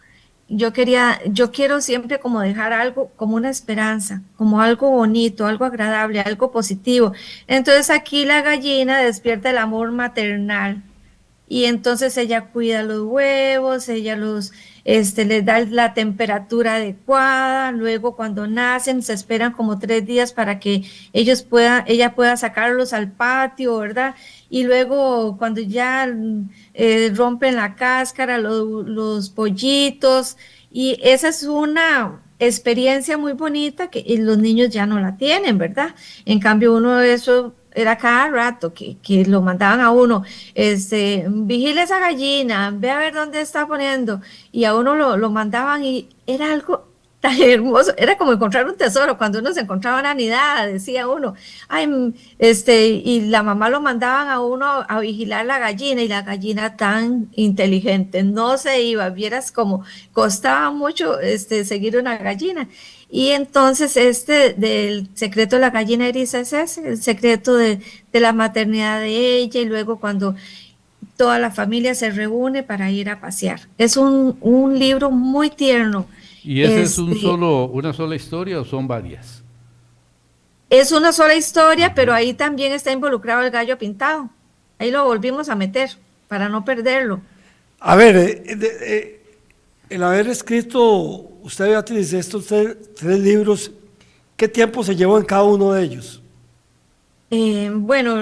Yo quiero siempre como dejar algo, como una esperanza, como algo bonito, algo agradable, algo positivo. Entonces aquí la gallina despierta el amor maternal y entonces ella cuida los huevos, ella les da la temperatura adecuada, luego cuando nacen se esperan como 3 días para que ella pueda sacarlos al patio, ¿verdad? Y luego cuando ya rompen la cáscara, los pollitos, y esa es una experiencia muy bonita que los niños ya no la tienen, ¿verdad? En cambio uno de eso era cada rato que lo mandaban a uno, vigile esa gallina, ve a ver dónde está poniendo, y a uno lo mandaban y era algo tan hermoso, era como encontrar un tesoro, cuando uno se encontraba una nidada, decía uno, ay, y la mamá lo mandaban a uno a vigilar la gallina, y la gallina tan inteligente, no se iba, vieras como costaba mucho seguir una gallina. Y entonces del secreto de la gallina eriza es ese, el secreto de la maternidad de ella, y luego cuando toda la familia se reúne para ir a pasear. Es un libro muy tierno. ¿Y ese es una sola historia o son varias? Es una sola historia, pero ahí también está involucrado el gallo pintado. Ahí lo volvimos a meter para no perderlo. A ver, el haber escrito, usted Beatriz, estos tres libros, ¿qué tiempo se llevó en cada uno de ellos? Bueno,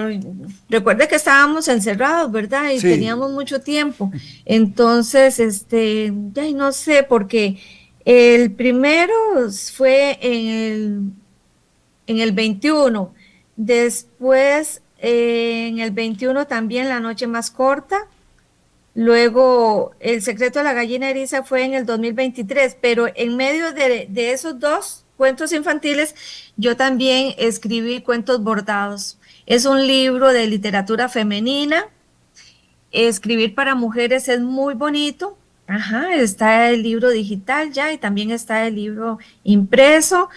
recuerde que estábamos encerrados, ¿verdad? Y Sí. teníamos mucho tiempo. Entonces, ya no sé, porque el primero fue en el 21. Después, en el 21 también La noche más corta. Luego, El secreto de la gallina eriza fue en el 2023, pero en medio de esos dos cuentos infantiles, yo también escribí cuentos bordados. Es un libro de literatura femenina. Escribir para mujeres es muy bonito. Ajá, está el libro digital ya y también está el libro impreso.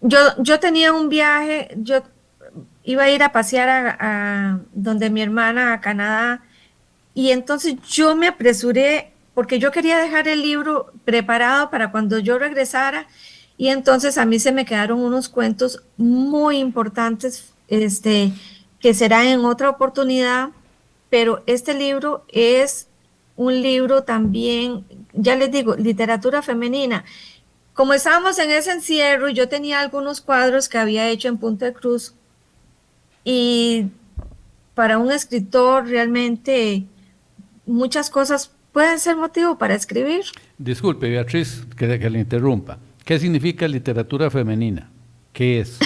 Yo tenía un viaje, yo iba a ir a pasear a donde mi hermana, a Canadá, y entonces yo me apresuré porque yo quería dejar el libro preparado para cuando yo regresara, y entonces a mí se me quedaron unos cuentos muy importantes, que será en otra oportunidad, pero este libro es un libro también, ya les digo, literatura femenina. Como estábamos en ese encierro, yo tenía algunos cuadros que había hecho en Punta de Cruz, y para un escritor realmente muchas cosas pueden ser motivo para escribir. Disculpe, Beatriz, que le interrumpa. ¿Qué significa literatura femenina? ¿Qué es?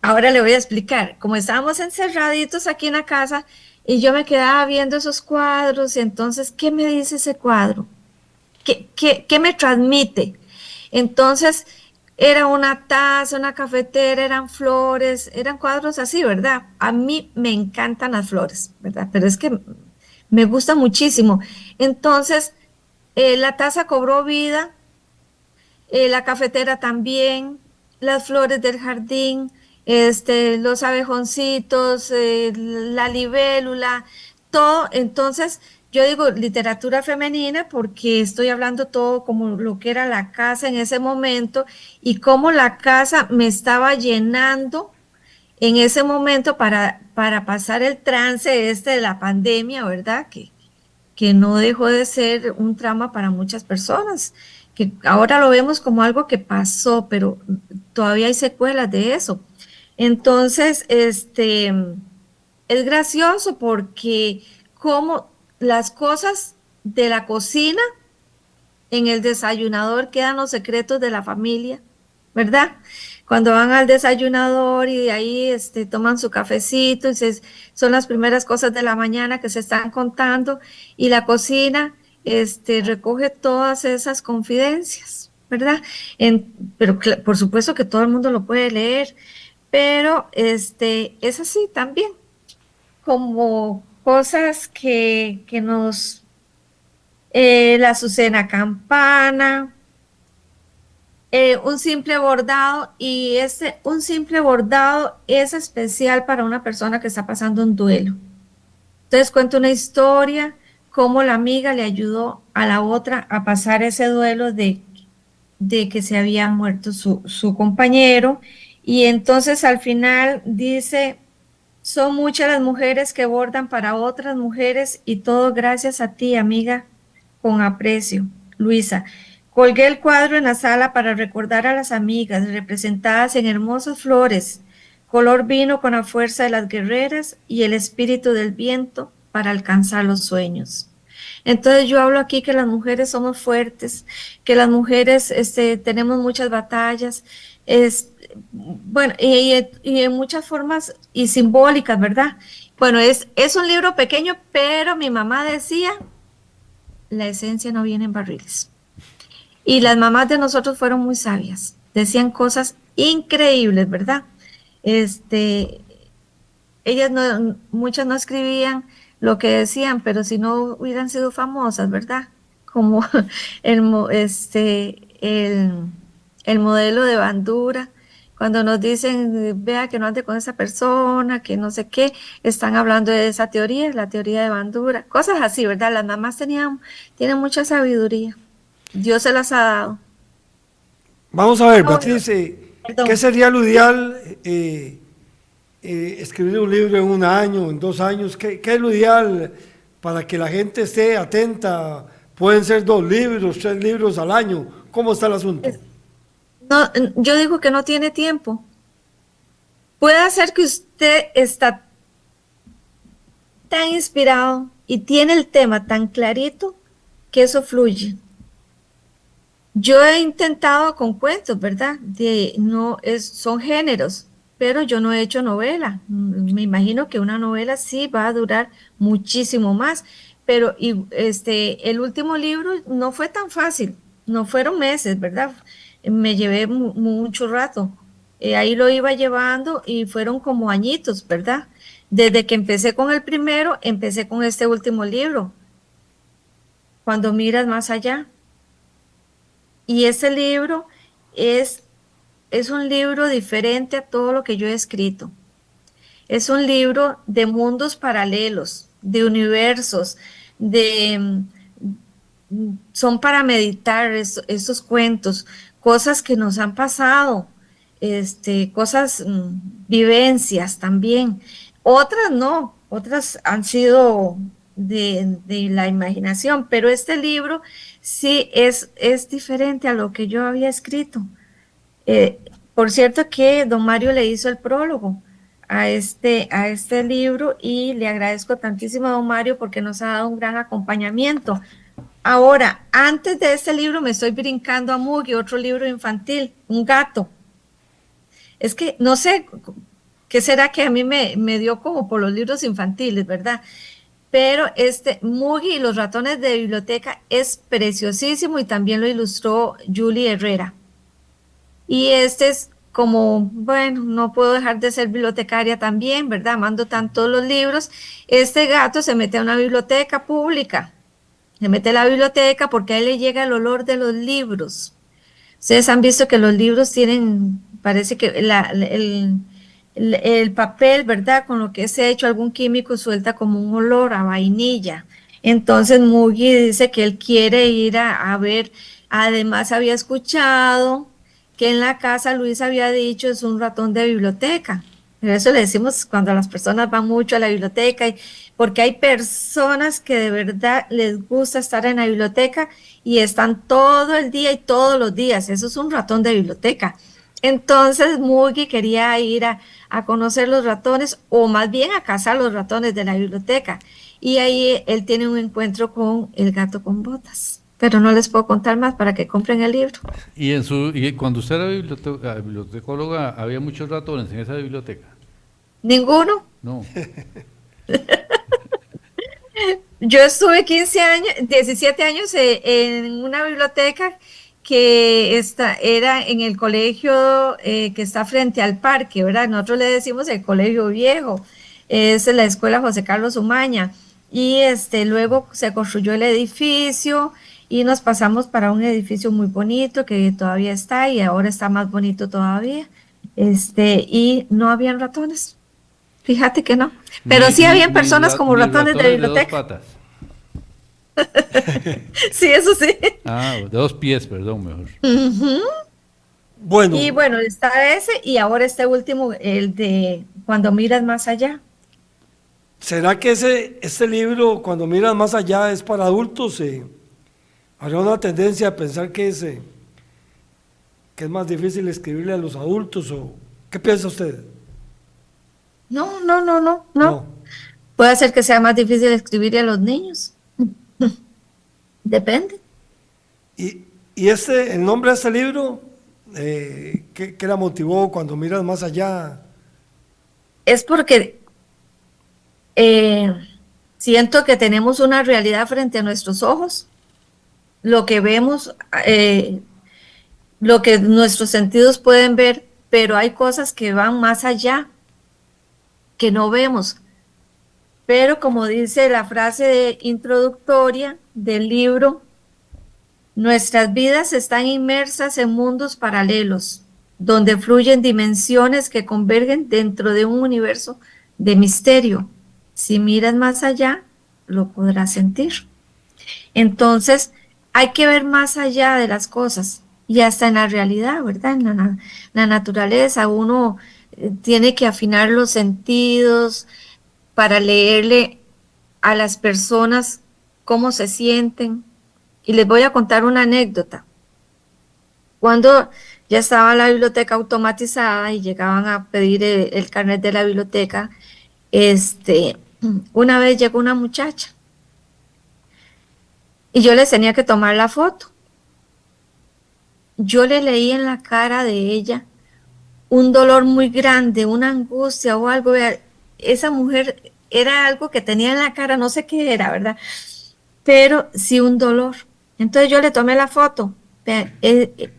Ahora le voy a explicar. Como estábamos encerraditos aquí en la casa y yo me quedaba viendo esos cuadros, y entonces, ¿qué me dice ese cuadro? ¿Qué me transmite? Entonces, era una taza, una cafetera, eran flores, eran cuadros así, ¿verdad? A mí me encantan las flores, ¿verdad? Pero es que me gusta muchísimo. Entonces, la taza cobró vida, la cafetera también, las flores del jardín, los abejoncitos, la libélula, todo. Entonces, yo digo literatura femenina porque estoy hablando todo como lo que era la casa en ese momento y cómo la casa me estaba llenando en ese momento para pasar el trance este de la pandemia, ¿verdad? Que no dejó de ser un trauma para muchas personas, que ahora lo vemos como algo que pasó, pero todavía hay secuelas de eso. Entonces, es gracioso porque como las cosas de la cocina en el desayunador quedan los secretos de la familia, ¿verdad? Cuando van al desayunador y de ahí toman su cafecito, y son las primeras cosas de la mañana que se están contando, y la cocina recoge todas esas confidencias, ¿verdad? Pero por supuesto que todo el mundo lo puede leer, pero es así también, como cosas que nos, la Azucena Campana, un simple bordado, y un simple bordado es especial para una persona que está pasando un duelo. Entonces cuento una historia, cómo la amiga le ayudó a la otra a pasar ese duelo de que se había muerto su compañero, y entonces al final dice: son muchas las mujeres que bordan para otras mujeres y todo gracias a ti, amiga, con aprecio, Luisa. Colgué el cuadro en la sala para recordar a las amigas representadas en hermosas flores, color vino con la fuerza de las guerreras y el espíritu del viento para alcanzar los sueños. Entonces yo hablo aquí que las mujeres somos fuertes, que las mujeres tenemos muchas batallas, bueno, y en muchas formas y simbólicas, ¿verdad? Bueno, es un libro pequeño, pero mi mamá decía, la esencia no viene en barriles. Y las mamás de nosotros fueron muy sabias, decían cosas increíbles, ¿verdad? Ellas muchas no escribían lo que decían, pero si no hubieran sido famosas, ¿verdad? Como el modelo de Bandura, cuando nos dicen, vea que no ande con esa persona, que no sé qué, están hablando de esa teoría, la teoría de Bandura, cosas así, ¿verdad? Las mamás tienen mucha sabiduría, Dios se las ha dado. Vamos a ver, Beatriz, Perdón. ¿qué sería lo ideal? Escribir un libro en 1 año, en 2 años, ¿qué es lo ideal para que la gente esté atenta? Pueden ser 2 libros, 3 libros al año. ¿Cómo está el asunto? No, yo digo que no tiene tiempo. Puede ser que usted está tan inspirado y tiene el tema tan clarito que eso fluye. Yo he intentado con cuentos, ¿verdad? Son géneros, pero yo no he hecho novela. Me imagino que una novela sí va a durar muchísimo más, pero el último libro no fue tan fácil, no fueron meses, ¿verdad? Me llevé mucho rato. Ahí lo iba llevando y fueron como añitos, ¿verdad? Desde que empecé con el primero, empecé con este último libro, Cuando miras más allá. Y ese libro es un libro diferente a todo lo que yo he escrito. Es un libro de mundos paralelos, de universos, son para meditar estos cuentos, cosas que nos han pasado, cosas, vivencias también. Otras no, otras han sido de la imaginación, pero este libro sí es diferente a lo que yo había escrito. Por cierto que don Mario le hizo el prólogo a este libro y le agradezco tantísimo a don Mario porque nos ha dado un gran acompañamiento. Ahora, antes de este libro me estoy brincando a Mugi, otro libro infantil, un gato. Es que no sé qué será que a mí me dio como por los libros infantiles, ¿verdad? Pero Mugi y los ratones de biblioteca es preciosísimo y también lo ilustró Julie Herrera. Y es como, bueno, no puedo dejar de ser bibliotecaria también, ¿verdad? Amando tanto los libros. Este gato se mete a una biblioteca pública, se mete a la biblioteca porque a él le llega el olor de los libros. Ustedes han visto que los libros tienen, parece que el papel, ¿verdad? Con lo que se ha hecho algún químico suelta como un olor a vainilla. Entonces Mugi dice que él quiere ir a ver, además había escuchado que en la casa Luis había dicho es un ratón de biblioteca. Pero eso le decimos cuando las personas van mucho a la biblioteca, porque hay personas que de verdad les gusta estar en la biblioteca y están todo el día y todos los días. Eso es un ratón de biblioteca. Entonces Mugi quería ir a conocer los ratones, o más bien a cazar los ratones de la biblioteca. Y ahí él tiene un encuentro con el gato con botas. Pero no les puedo contar más para que compren el libro. Y cuando usted era bibliotecóloga, ¿había muchos ratones en esa biblioteca? ¿Ninguno? No. Yo estuve 15 años, 17 años en una biblioteca que era en el colegio que está frente al parque, ¿verdad? Nosotros le decimos el colegio viejo, es la escuela José Carlos Umaña, y luego se construyó el edificio y nos pasamos para un edificio muy bonito que todavía está y ahora está más bonito todavía, y no habían ratones. Fíjate que no, pero sí habían personas como ratones de biblioteca. De 2 patas. Sí, eso sí. De 2 pies, perdón, mejor. Bueno, Y bueno, está ese y ahora este último, el de Cuando miras más allá. ¿será que este libro, cuando miras más allá, es para adultos? Habrá una tendencia a pensar que es más difícil escribirle a los adultos, ¿o qué piensa usted? No. Puede ser que sea más difícil escribirle a los niños. Depende. Y el nombre de este libro, ¿qué la motivó cuando miras más allá? Es porque siento que tenemos una realidad frente a nuestros ojos, lo que vemos, lo que nuestros sentidos pueden ver, pero hay cosas que van más allá, que no vemos. Pero como dice la frase introductoria del libro, nuestras vidas están inmersas en mundos paralelos, donde fluyen dimensiones que convergen dentro de un universo de misterio. Si miras más allá, lo podrás sentir. Entonces, hay que ver más allá de las cosas y hasta en la realidad, ¿verdad? En la naturaleza uno tiene que afinar los sentidos para leerle a las personas cómo se sienten. Y les voy a contar una anécdota. Cuando ya estaba la biblioteca automatizada y llegaban a pedir el carnet de la biblioteca, una vez llegó una muchacha y yo les tenía que tomar la foto. Yo le leí en la cara de ella un dolor muy grande, una angustia o algo. Esa mujer era algo que tenía en la cara, no sé qué era, ¿verdad? Pero sí un dolor. Entonces yo le tomé la foto.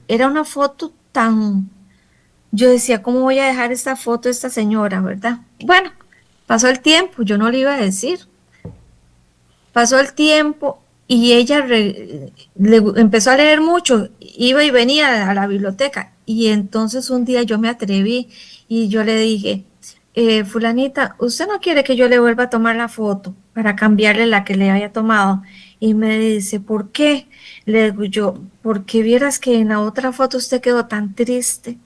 Era una foto tan... Yo decía, ¿cómo voy a dejar esta foto de esta señora, verdad? Bueno, pasó el tiempo, yo no le iba a decir. Pasó el tiempo y ella empezó a leer mucho, iba y venía a la biblioteca. Y entonces un día yo me atreví y yo le dije, fulanita, ¿usted no quiere que yo le vuelva a tomar la foto para cambiarle la que le había tomado? Y me dice, ¿por qué? Le digo yo, porque vieras que en la otra foto usted quedó tan triste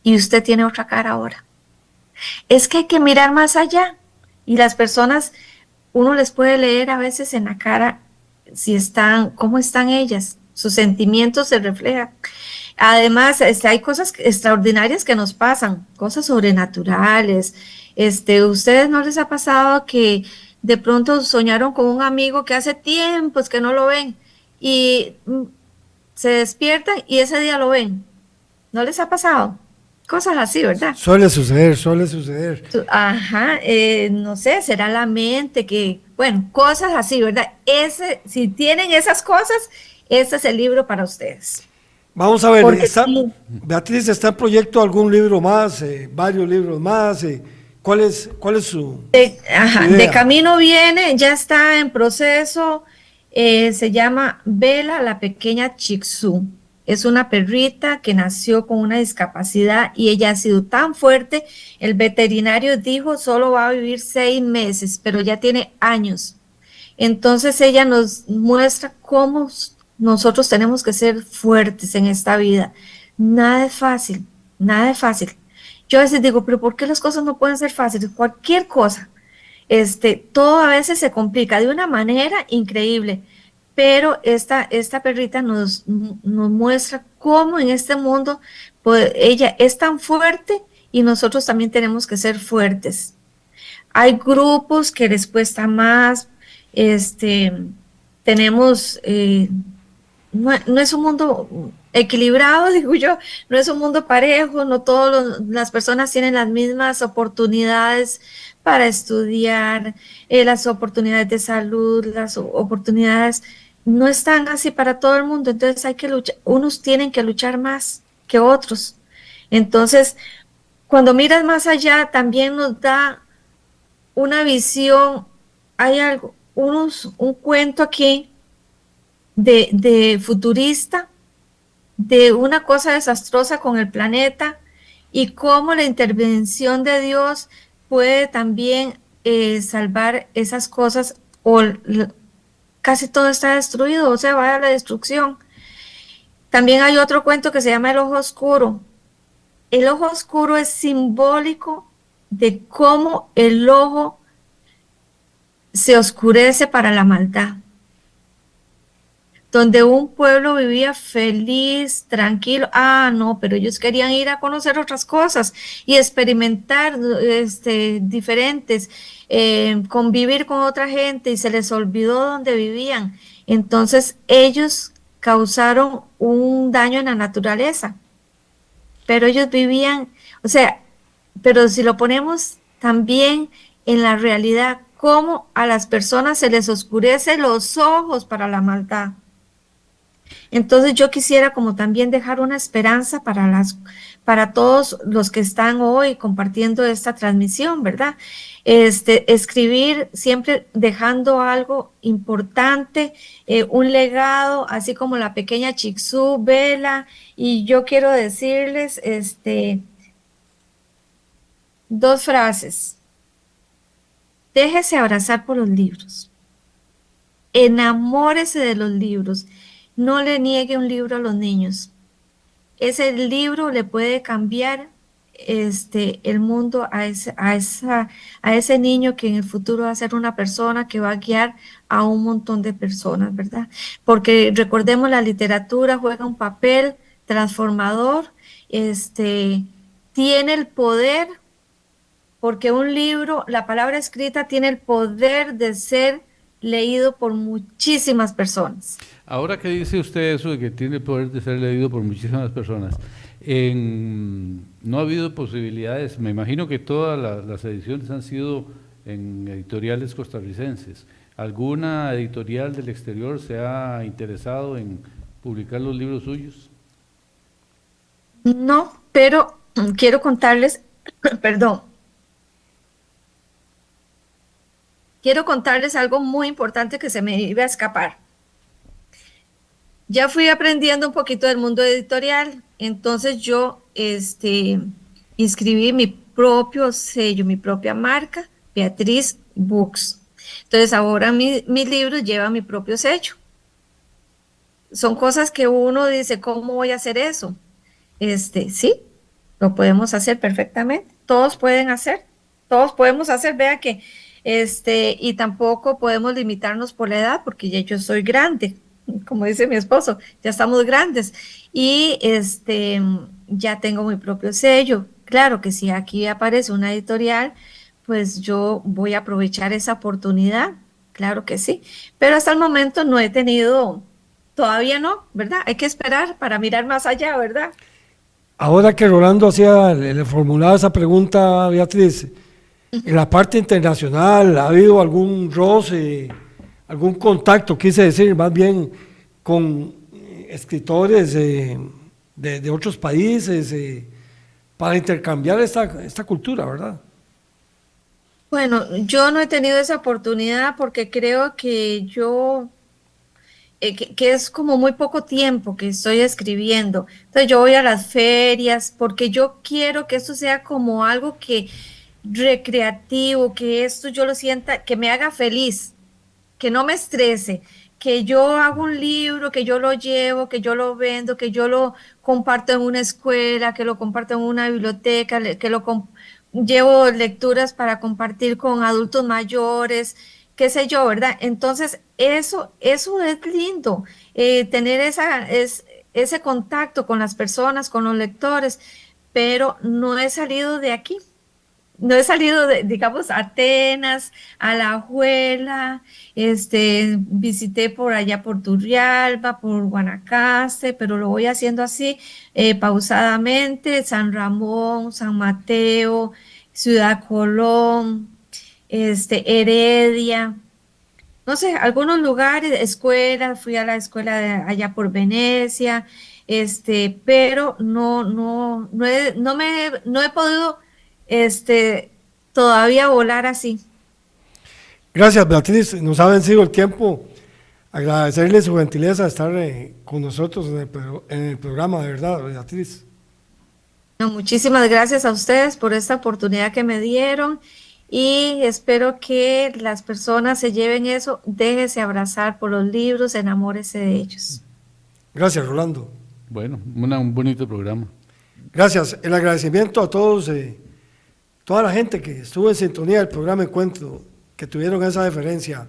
y usted tiene otra cara ahora. Es que hay que mirar más allá y las personas, uno les puede leer a veces en la cara si están, cómo están ellas, sus sentimientos se reflejan. Además, hay cosas extraordinarias que nos pasan, cosas sobrenaturales. ¿Ustedes no les ha pasado que de pronto soñaron con un amigo que hace tiempos que no lo ven y se despiertan y ese día lo ven? ¿No les ha pasado? Cosas así, ¿verdad? Suele suceder. Ajá, no sé, será la mente bueno, cosas así, ¿verdad? Si tienen esas cosas, este es el libro para ustedes. Vamos a ver, Sí. Beatriz, ¿está en proyecto algún libro más, varios libros más? ¿Cuál es su idea? De camino viene, ya está en proceso, se llama Bella, la pequeña Chixú. Es una perrita que nació con una discapacidad y ella ha sido tan fuerte, el veterinario dijo solo va a vivir 6 meses, pero ya tiene años. Entonces ella nos muestra cómo nosotros tenemos que ser fuertes en esta vida. Nada es fácil, nada es fácil. Yo a veces digo, pero ¿por qué las cosas no pueden ser fáciles? Cualquier cosa. Todo a veces se complica de una manera increíble, pero esta perrita nos muestra cómo en este mundo pues, ella es tan fuerte y nosotros también tenemos que ser fuertes. Hay grupos que les cuesta más, tenemos, no es un mundo equilibrado, digo yo, no es un mundo parejo, no todas las personas tienen las mismas oportunidades para estudiar, las oportunidades de salud, las oportunidades no están así para todo el mundo, entonces hay que luchar, unos tienen que luchar más que otros. Entonces, cuando miras más allá, también nos da una visión, hay algo, un cuento aquí de futurista, de una cosa desastrosa con el planeta y cómo la intervención de Dios puede también salvar esas cosas o casi todo está destruido, o sea, va a la destrucción. También hay otro cuento que se llama El Ojo Oscuro. El ojo oscuro es simbólico de cómo el ojo se oscurece para la maldad. Donde un pueblo vivía feliz, tranquilo. Ah, no, pero ellos querían ir a conocer otras cosas y experimentar diferentes, convivir con otra gente y se les olvidó dónde vivían. Entonces ellos causaron un daño en la naturaleza, pero ellos vivían, o sea, pero si lo ponemos también en la realidad, cómo a las personas se les oscurece los ojos para la maldad. Entonces yo quisiera como también dejar una esperanza para todos los que están hoy compartiendo esta transmisión, ¿verdad? Escribir siempre dejando algo importante, un legado, así como la pequeña Chixú, Vela, y yo quiero decirles, dos frases. Déjese abrazar por los libros. Enamórese de los libros. No le niegue un libro a los niños. Ese libro le puede cambiar el mundo a ese niño que en el futuro va a ser una persona que va a guiar a un montón de personas, ¿verdad? Porque recordemos, la literatura juega un papel transformador, tiene el poder, porque un libro, la palabra escrita tiene el poder de ser leído por muchísimas personas. Ahora que dice usted eso de que tiene el poder de ser leído por muchísimas personas, no ha habido posibilidades, me imagino que todas las ediciones han sido en editoriales costarricenses. ¿Alguna editorial del exterior se ha interesado en publicar los libros suyos? No, pero quiero contarles, perdón, quiero contarles algo muy importante que se me iba a escapar. Ya fui aprendiendo un poquito del mundo editorial, entonces yo inscribí mi propio sello, mi propia marca, Beatriz Books. Entonces ahora mi libro lleva mi propio sello. Son cosas que uno dice, ¿cómo voy a hacer eso? Sí, lo podemos hacer perfectamente. Todos pueden hacer, todos podemos hacer. Vea que, y tampoco podemos limitarnos por la edad, porque ya yo soy grande. Como dice mi esposo, ya estamos grandes y ya tengo mi propio sello. Claro que si aquí aparece una editorial, pues yo voy a aprovechar esa oportunidad, claro que sí, pero hasta el momento no he tenido, todavía no, ¿verdad? Hay que esperar para mirar más allá, ¿verdad? Ahora que Rolando le formulaba esa pregunta, Beatriz, en la parte internacional, ¿ha habido algún roce, algún contacto, quise decir, más bien con escritores de otros países para intercambiar esta cultura, ¿verdad? Bueno, yo no he tenido esa oportunidad porque creo que que es como muy poco tiempo que estoy escribiendo. Entonces yo voy a las ferias porque yo quiero que esto sea como algo que recreativo, que esto yo lo sienta, que me haga feliz, que no me estrese, que yo hago un libro, que yo lo llevo, que yo lo vendo, que yo lo comparto en una escuela, que lo comparto en una biblioteca, que llevo lecturas para compartir con adultos mayores, qué sé yo, ¿verdad? Entonces, eso es lindo, tener ese contacto con las personas, con los lectores, pero no he salido de aquí. No he salido de, digamos, Atenas, Alajuela, visité por allá por Turrialba, por Guanacaste, pero lo voy haciendo así, pausadamente, San Ramón, San Mateo, Ciudad Colón, Heredia, no sé, algunos lugares, escuelas, fui a la escuela de allá por Venecia, pero no he podido todavía volar así. Gracias, Beatriz. Nos ha vencido el tiempo. Agradecerle su gentileza de estar con nosotros en el programa, de verdad, Beatriz. No, muchísimas gracias a ustedes por esta oportunidad que me dieron y espero que las personas se lleven eso, déjese abrazar por los libros, enamórese de ellos. Gracias, Rolando. Bueno, un bonito programa. Gracias. El agradecimiento a todos, toda la gente que estuvo en sintonía del programa Encuentro, que tuvieron esa deferencia.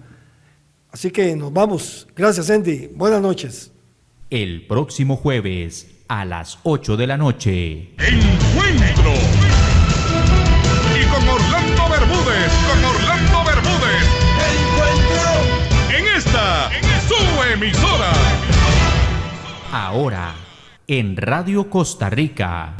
Así que nos vamos. Gracias, Andy. Buenas noches. El próximo jueves a las 8 de la noche. Encuentro. Y con Orlando Bermúdez. Encuentro. En su emisora. Ahora, en Radio Costa Rica.